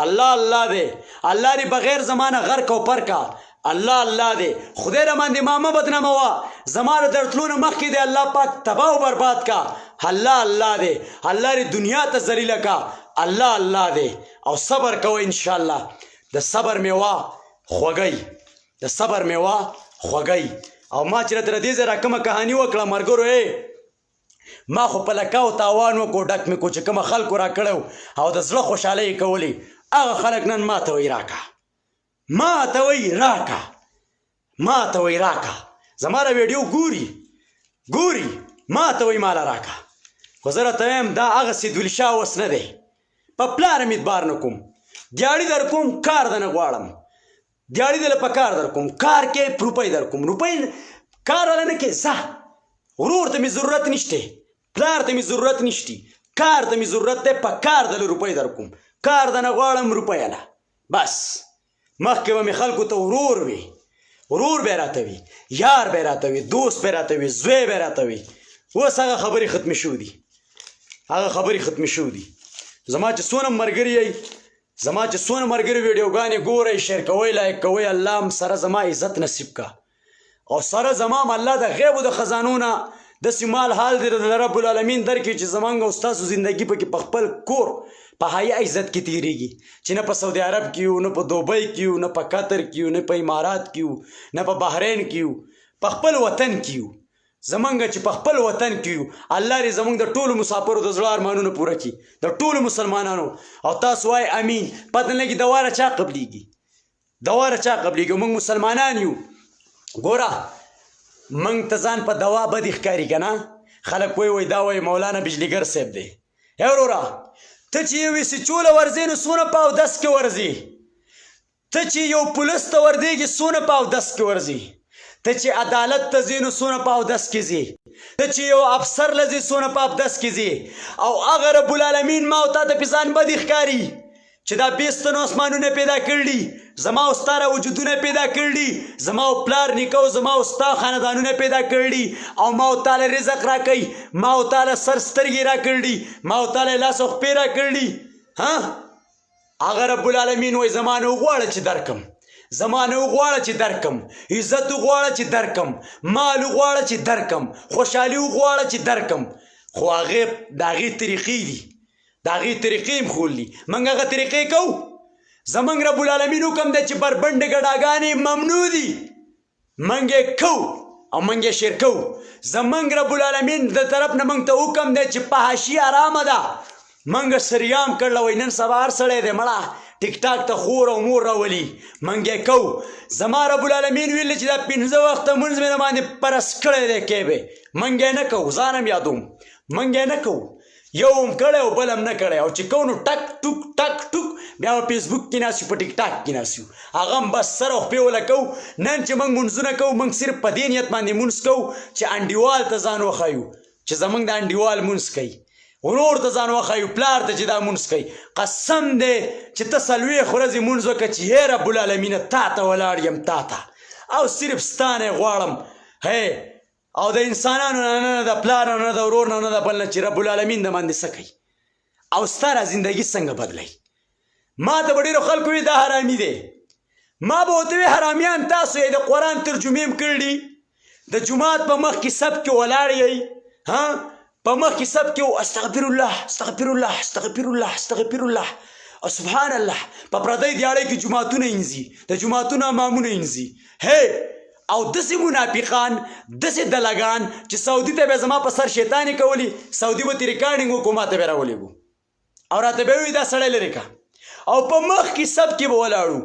الله دی الله دې بغیر زمانه غرق او پرکه الله دی خدای را باندې ما مه بدناموه زما د درتلو نه مخکې دی الله پاک تباه و برباد کا الله دی الله دې دنیا ته ذلیله کا الله دی او صبر کوه انشاءالله د صبر میوه خوږی او ما چې راته د دې ځای را کومه کهاني وکړه ملګرو ما خو په لکاو تاوان وکړو ډک مې کو چې کومه خلکو را کړی او د زړه خوشحالۍ یې کولې هغه خلک نن ماته وایي راکه زما را ویډیو ګوري ماته وایي ماله راکه خو زه راته وایم دا هغه سیدولي شاه اوس نه دی په پلار امیدبار نه کوم دیاړي در کوم کار د نه غواړم دیاړي دله په کار در کوم کار کې روپۍ در کوم روپۍ کار والا نه کې ځه ورور ته مې ضرورت نشته پلار ته مې ضرورت نشتی کار ته مې ضرورت دی په کار دله روپۍ در کوم کار د نه غواړم روپۍ نه بس مخکې به مې خلکو ته ورور وي ورور به یې راته وي یار به یې راته وي دوست به یې راته وي زوی به یې راته وي اوس هغه خبرې ختمې شوي دي هغه خبرې ختمې شوي دي زما چې څونه ملګري یئ زما چې څونه ملګري ویډیوګانې ګورئ شیر کوئ لایک کوئ الله هم سره زما عزت نصیب کا او سره زما هم الله د غیبو د خزانو نه داسې مال حال دی د رب العالمین درکړي چې زمونږ او ستاسو زندګي پکې په خپل کور په حیا عزت کې تېرېږي چې نه په سعودي عرب کې یو نه په دوبۍ کې یو نه په قطر کې یو نه په امارات کې یو نه په بحرین کې یو په خپل وطن کې یو زمونږ چې په خپل وطن کې یو الله دې زمونږ د ټولو مسافرو د زړه ارمانونه پوره کړي د ټولو مسلمانانو او تاسو وایئ امین پته نه لګي دواره چا قبلیږي دواره چا قبلیږي موږ مسلمانان یو ګوره موږ ته ځان په دوا بدې ښکاري که نه خلک وایي دا وایي مولانا بجلیګر صاحب دی ای وروره ته چې یو سچوله ورځې نو څونه په اودس کې ورځې ته چې یو پولیس ته وردېږي څونه په اودس کې ورځې ته چې عدالت ته ځې نو څونه په اودس کې ځې ته چې یو افسر له ځې څونه په اودس کې ځې او هغه رب العالمین ما او تا ته پې ځان بدې ښکاري چې دا بیستنو اسمانونه پیدا کړي زما او ستا را وجودونه پیدا کړي زما او پلار نیکه او زما او ستا خاندانونه پیدا کړي او ما او تاله رزق را کوي ما او تاله سر سترګې را کړي ما او تاله لاس او خپې را کړي هغه رب العالمین وایي زما نه وغواړه چې درکم زما نه وغواړه چې درکم عزت وغواړه چې درکم مال وغواړه چې درکم خوشحالي وغواړه چې درکم خو هغې د هغې طریقې دي د هغې طریقې هم ښولي موږ هغه طریقې کوو زموږ رب العالمین حکم دی چې بربنډې ګډاګانې ممنوع دي موږ یې کوو او موږ یې شیر کوو زموږ رب العالمین د طرف نه موږ ته حکم دی چې په حاشي آرامه ده موږ سریام کړله وایي نن سبا هر سړی دی مړه ټیک ټاک ته خور او مور راولي موږ یې کوو زما رب العالمین ویلي چې دا 15 وخته لمونځ مې نه باندې پرس کړی دی کیبې موږ یې نه کوو ځان هم یادوم موږ یې نه کوو یو هم کړی او بل هم نه کړی او چې کوو نو ټک ټوک ټک ټوک بیا په فیسبوک کې ناست یو په ټیک ټاک کې ناست یو هغه هم بس سر او خپې وله کوو نن چې موږ مونځونه کوو موږ صرف په دې نیت باندې مونځ کوو چې انډیوال ته ځان وښایو چې زموږ د انډیوال مونځ کوي ورور ته ځان وښایو پلار ته چې دا مونځ کوي قسم دی چې ته 40 ورځې مونځ وکړه چې هی رب العالمینه تا ته ولاړ یم تا ته او صرف ستا نه یې غواړم هی او د انسانانو نه د پلار نه د ورور نه د بل نه چې رب العالمین د باندې څه کوي او ستا را زندګي څنګه بدلوي ما ته به ډېرو خلکو وي دا حرامي دی ما به ورته وي حرامیان تاسو یې د قرآن ترجمې هم کړي د جومات په مخ کې سب کې ولاړ یئ ها په مخ کې سب کې استغفر الله استغفر الله استغفر الله استغفر الله او سبحان الله په پردۍ دیاړۍ کې جوماتونه انځي د جوماتونو امامونه انځي هی او داسې منافقان داسې دلګان چې سعودي ته به زما په سر شیطانې کولي سعودي به ترې ریکارډینګ وکړو ما ته به راولېږو او راته به وي دا سړی لرې که او په مخ کې سب کې به ولاړو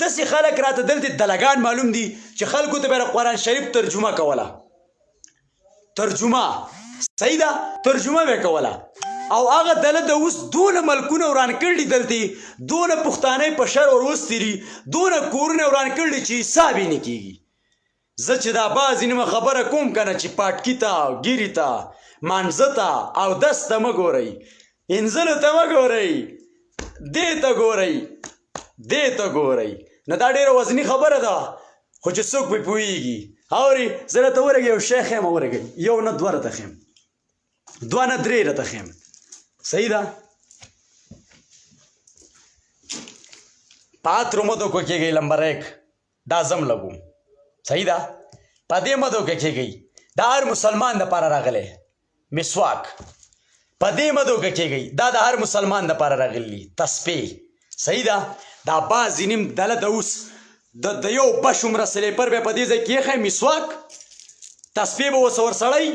داسې خلک راته دلته دلګان معلوم دي چې خلکو ته به قرآن شریف ترجمه کوله ترجمه صحیح ده ترجمه به کوله او هغه دله د اوس دونه ملکونه وران کړي دلته دونه پښتانه په شر ورستي دي دونه کورونه وران کړي چې حساب یې نه کېږي زه چې دا بعضې نیمه خبره کوم که نه چې پاټکي ته ګیري ته مانځه ته اودس ته مه ګورئ انځلو ته مه ګورئ دې ته ګورئ دې ته ګورئ نه دا ډېره وزني خبره ده خو چې څوک پرې پوهېږي اورې زه راته ورږې یو شی ښیم ورږئ یو نه 2 راته ښیم 2 نه 3 راته ښیم صحیح ده 4 مدو کو کېږئ نمبر 1 دا زم لګوم صحیح ده په دې مدو کې کېږئ دا هر مسلمان دپاره راغلی مسواک په دې مدو کې کېږئ دا د هر مسلمان دپاره راغلی تسبیح صحیح ده دا بعضې نیم دله د اوس د یو بش عمره سلیپر به په دې ځای کې ایښی مسواک تسبیح به اوس ورسړی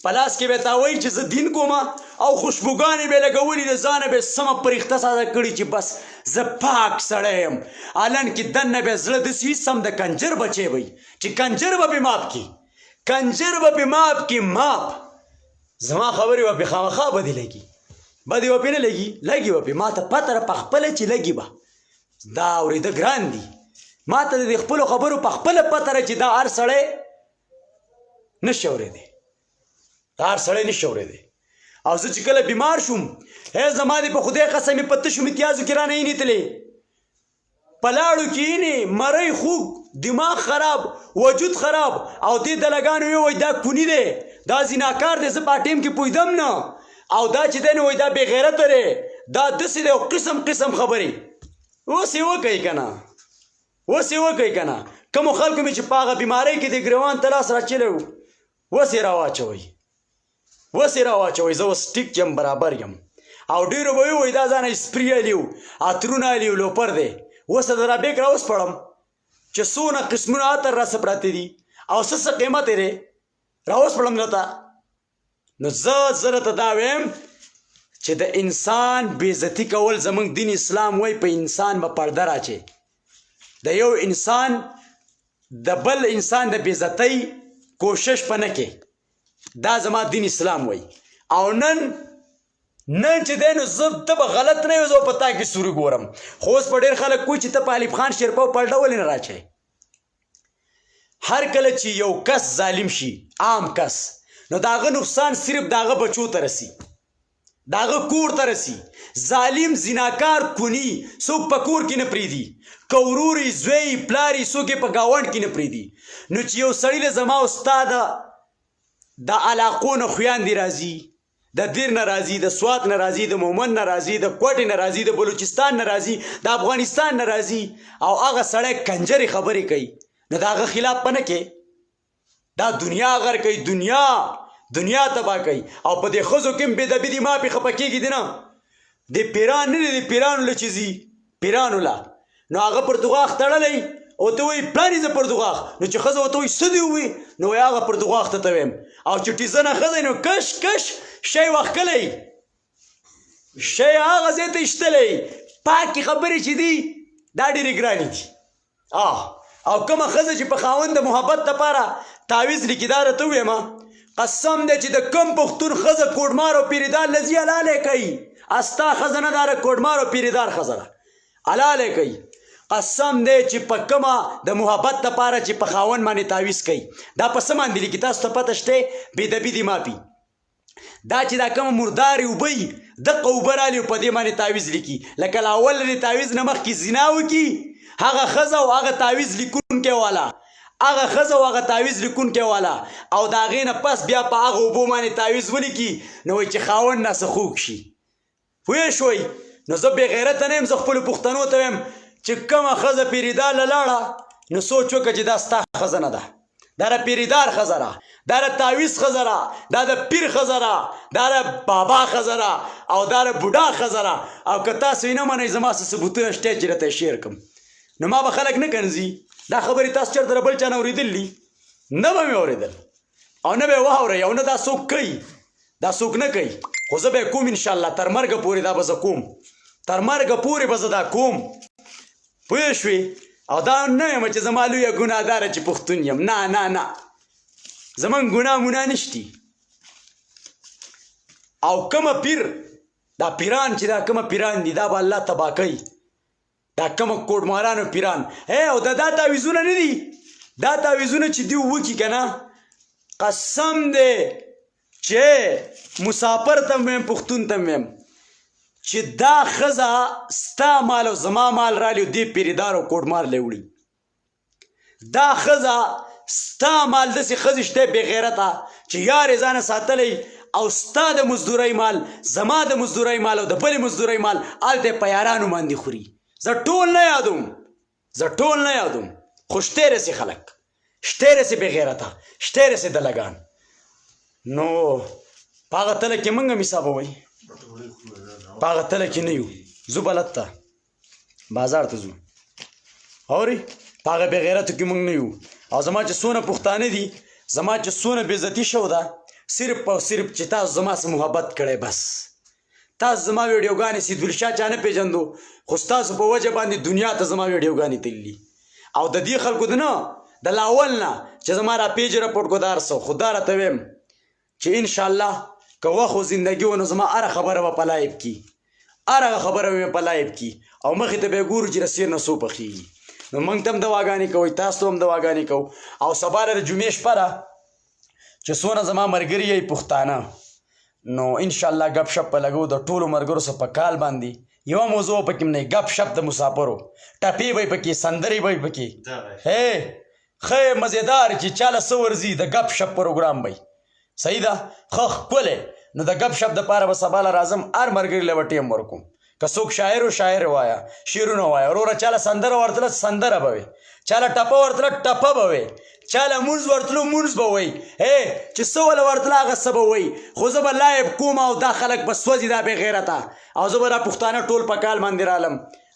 په لاس کې به تاوی چې زه دین کومه او خوشبوګانې به لګولي د ځانه به سمه پریخته ساده کړي چې بس زه پاک سړی یم الان کې دننه به زړه داسې وي سم د کنجر بچی وي چې کنجر به پې ماف کړي کنجر به پې ماف کړي ماف زما خبرې به پې خامخا بدې لګي بدې به پې نه لګي لګي به پې ما ته پته ده په خپله چې لګي به دا اورېده ګران دي ما ته د خپلو خبرو په خپله پته ده چې دا هر سړی نشي اورېدی دا هر سړی نشي اورېدی او زه چې کله بیمار شوم زما دې په خدای قسم په تشو امتیازو کې رانه یې نیتلې په لاړو کې یې مرۍ خوږ دماغ خراب وجود خراب او دې دلګانو یې وایي دا کوني دی دا زیناکار دی زه په ټیم کې پوهېدم نه او دا چې دی نو وایي دا بې غیرته دی دا داسې دی او قسم قسم خبرې اوس یې وکئ که نه اوس یې وکئ که نه کومو خلکو مې چې په هغه بیمارۍ کې د ګریوان ته لاس راچلی و اوس یې راواچوئ اوس یې راواچوئ زه اوس ټیک یم برابر یم او ډېرو به ووایي دا ځانه سپري علي و عطرونه علي و لوپر دی اوس د رابېک راوسپړم چې څونه قسمونه عطر راسه پراته دي او څه قیمت یې دی راوسپړم درته نو زه درته دا وایم چې د انسان بېعزتي کول زموږ دین اسلام وایي په انسان به پرده راچې د یو انسان د بل انسان د بېعزتۍ کوشش په نه کې دا زما دین اسلام وایي او نن چې دی نو زه ته به غلط نه یو زه په تا کې سوري ګورم خو اوس په ډېر خلک کوي چې ته په حلیف خان شیرپا پلټه ولې نه راچوې هر کله چې یو کس ظالم شي عام کس نو د هغه نقصان صرف د هغه بچو ته رسي د هغه کور ته رسي ظالم زیناکار کوني څوک په کور کې نه پرېږدي که ورور یې زوی یې پلار یې څوک یې په ګاونډ کې نه پرېږدي نو چې یو سړي له زما او ستا د علاقو نه خویاندې راځي د دیر نه راځي د سوات نه راځي د مومن نه راځي د کوټې نه راځي د بلوچستان نه راځي د افغانستان نه راځي او هغه سړی کنجرې خبرې کوي نو د هغه خلاف په نه کې دا دنیا غر کوي دنیا تباه کوي او په دې ښځو کې هم بېدبي دي ما پې خفه کېږي دي نه د پیران نه دي د پیرانو له چې ځي پیرانو له نو هغه پرتوغاښ تړلی او ته وایي پلار یې زه پرتوغاښ نو چې ښځه ورته وایي څه دې ووایي نو وایي هغه پرتوغاښ ته ویم او چې ټیزنه ښځه نو کش شی وښکلی شی هغه ځای ته ایشتلی پاکې خبرې چې دي دا ډېرې ګرانې دي او کومه ښځه چې په خاوند د محبت دپاره تعویض لیکي دا راته ووایم قسم دی چې د کوم پښتون ښځه کوډمار او پیریدار له ځي حلالی کوي استا ښځه نه دا کوډمار او پیریدار ښځه ده حلالی کوي قسم دی چې په کومه د محبت دپاره چې په خاوند باندې تعویض کوي دا په څه باندې لیکي تاسو ته پته شته بېدبي دي ماپي دا چې دا کومه مردارې اوبه وي دقه اوبه رالي او په دې باندې تعویض لیکي لکه له اول د تعویض نه مخکې زنا وکړي هغه ښځه او هغه تعویض لیکونکی والا هغه ښځه او هغه تعویض لیکونکی والا او د هغې نه پس بیا په هغه اوبو باندې تعویض ولیکي نو وایي چې خاوند ناسه خوږ شي پوه شوئ نو زه بې غیرته نه یم زه خپلو پښتنو ته وایم چې کومه ښځه پیریدار له لاړه نو سوچ وکړه چې دا ستا ښځه نه ده دا د پیریدار ښځه ده دا د تعویض ښځه ده دا د پیر ښځه ده دا د بابا ښځه ده او دا د بوډا ښځه ده او که تاسو یې نه منئ زما څه ثبوتونه شته چې راته یې شیر کړم نو ما به خلک نه ګنځي دا خبرې تاسو چېرته له بل چا نه اورېدلي نه به مې اورېدل او نه به یې واورئ او نه دا څوک کوي دا څوک نه کوي خو زه به یې کوم انشاءالله تر مرګه پورې دا به زه کوم تر مرګه پورې به زه دا کوم پوه شوې او دا نه یم چې زما لویه ګناهداره چې پښتون یم نه زمونږ ګناه موناه نشتي او کومه پیر دا پیران چې دا کومه پیران دي دا به الله تباه کوي دا کومه کوډمارانو پیران او دا تعویضونه نه دي دا تعویضونه چې دوی وکړي که نه قسم دی چې مسافر ته م ویم پښتون ته م ویم چې دا ښځه ستا مال او زما مال رالی او دې پیریدار او کوډمار لی وړي دا ښځه ستا مال داسې ښځې شته بې غیرته چې یار یې ځانه ساتلی او ستا د مزدورۍ مال زما د مزدورۍ مال او د بلې مزدورۍ مال هلته یې په یارانو باندې خوري زه ټول نه یادوم خو شته رسې خلک شته رسې بې غیرته شته رسې دلګان نو په هغه تله کې موږ هم حسابوئ په هغه تله کې نه یو ځو بلد ته بازار ته ځو اورې په هغه بې غیرتو کې موږ نه یو او زما چې څونه پښتانه دي زما چې څونه بېعزتي شو ده صرف او صرف چې تاسو زما سره محبت کړی بس تاسو زما ویډیوګانې سیدولشاه چا نه پېژندو خو ستاسو په وجه باندې دنیا ته زما ویډیوګانې تللي او د دې خلکو د نه د لاول نه چې زما را پیج رپورټ ګدار سو خدا راته ویم چې انشاءالله که وخت و زندګي و نو زما هره خبره به په لایب کي هره خبره به مې په لایب کي او مخې ته به یې ګورو چې د سیر نه څو پخېږي نو موږ ته هم دواګانې کوئ تاسو ته هم دواګانې کوو او سبا د جمعې شپه ده چې څونه زما ملګري یې پښتانه نو انشاءالله گپ شپ په لګو د ټولو ملګرو سره په کال باندې یوه موضوع پکې م نه گپ شپ د مسافرو ټپې به یې پکې سندرې به یې پکې ښه مزېدار چې چاله څه ورځي د گپ شپ پروګرام به صحیح ده ښه ښکلی نو د گپ شپ دپاره به سبا له راځم هر ملګري له به ټیم ورکوم که څوک شاعر و شاعر وایه شعرونه وایه وروره چاله سندره ورتله سندره به وي چاله ټپه ورتله ټپه به وي چاله مونځ ورتلو مونځ به وایي چې څه وله ورتله هغه څه به وایي خو زه به لایب کوم او دا خلک به سوځي دا بې غیرته او زه به دا پښتانه ټول په کال باندې رالم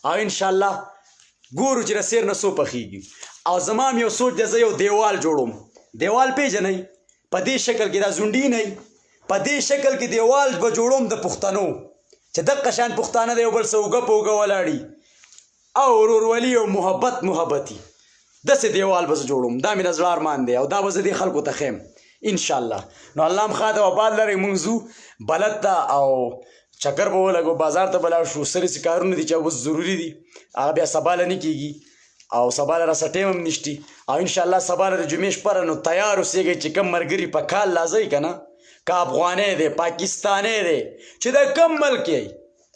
او انشاءالله ګورو چې د سیر نه څو پخېږي او زما هم یو سوچ دی زه یو دیوال جوړوم دیوال پیژنئ په دې شکل کې دا زونډي نه په دې شکل کې دیوال به جوړوم د پښتنو چې دقه شان پښتانه د یو بل سره اوږه په اوږه ولاړي او ورورولي او محبتي داسې دیوال به زه جوړوم دا مې د زړه ارمان دی او دا به زه دې خلکو ته ښیم انشاءالله نو الله هم ښه ده وباد لرئ مونږ ځو بلد ته او چکر به ولګو بازار ته به لاړ شو سرې کارونه دي چې اوس ضروري دي هغه بیا سبا له نه کېږي او سبا له راسه ټیم هم نشتي او انشاءالله سبا له د جمعې شپه را نو تیار اوسېږئ چې کوم ملګري په کال لازئ که نه که افغانی دی پاکستانی دی چې د کم ملک یی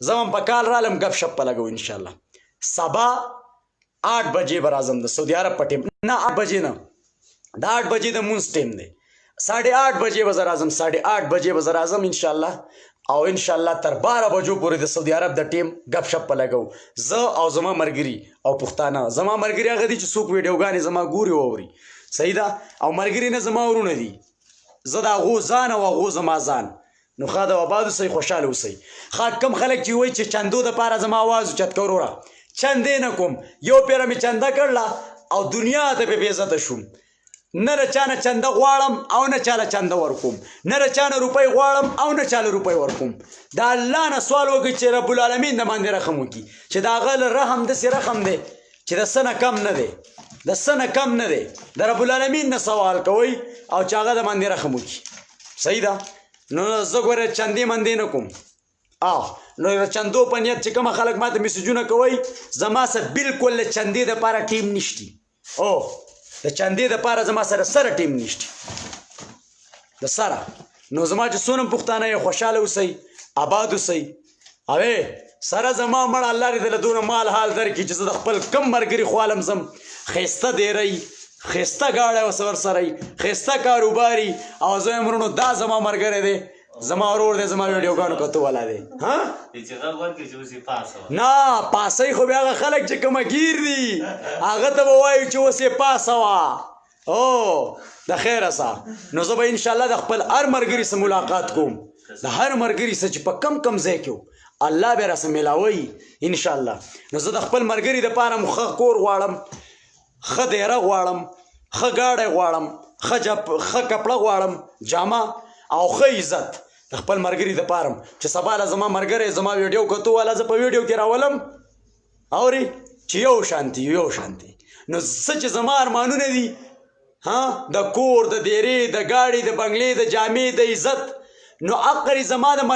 زه هم په کال رالم گپ شپ په لګو انشاءالله سبا 8 بجې به راځم د سعودي عرب په ټیم نه 8 بجې نه دا 8 بجې د مونځ ټیم دی 8:30 بجې به زه راځم 8:30 بجې به زه راځم انشاءالله او انشاءالله تر 12 بجو پورې د سعودي عرب د ټیم گپ شپ په لګو زه او زما ملګري او پښتانه زما ملګري هغه دي چې څوک ویډیوګانې زما ګوري او اوري صحیح ده او ملګري نه زما ورونه دي زه د هغو ځان او هغو زما ځان نو ښه ده وباد اوسئ خوشحاله اوسئ ښه کم خلک چې وایي چې چندو دپاره زما آواز اوچت که وروره چندې نه کوم یو پیره مې چنده کړله او دنیا ته پې بېعزته شوم نه له چا نه چنده غواړم او نه چا له چنده ورکوم نه له چا نه روپۍ غواړم او نه چا له روپۍ ورکوم د الله نه سوال وکړئ چې رب العالمین د باندې رحم وکړي چې د هغه له رحم داسې رحم دی چې د څه نه کم نه دی د څه نه کم نه دی د رب العالمین نه سوال کوئ او چې هغه د باندې رحم وکړي صحیح ده نو زه ګوره چندې مندې نه کوم نو د چندو په نیت چې کومه خلک ماته میسجونه کوئ زما سره بلکل د چندې دپاره ټیم نشتي د چندې دپاره زما سره ټیم نشتي د سره نو زما چې څونه پښتانه یې خوشحاله اوسئ آباد اوسئ او سره زما مړه الله دې دله دونه مال حال درکړي چې زه د خپل کم ملګري خوالم ځم ښایسته دیرئ ښایسته ګاډی ورسه ورسره یي ښایسته کاروباري او زه یم وروڼو دا زما ملګری دی زما ورور دی زما ویډیوګانو کتو والا دی نه پاسئ خو بیا هغه خلک چې کومه ګیر دي هغه ته به وایو چې اوس یې پاسه وه د خیره سه نو زه به انشاءالله د خپل هر ملګري سره ملاقات کوم د هر ملګري سره چې په کم ځای کې الله بیا راسه میلاوي انشاءالله نو زه د خپل ملګري دپاره م ښه کور غواړم ښه دیره غواړم ښه ګاډی غواړم ښه کپړه غواړم جامه او ښه عزت د خپل ملګري دپاره چې سبا له زما ملګری زما ویډیو کتو والا زه په ویډیو کې راولم اورې چې یو شانتي نو څه چې زما ارمانونه دي د کور د دیرې د ګاډي د بنګلې د جامې د عزت نو اقري زما د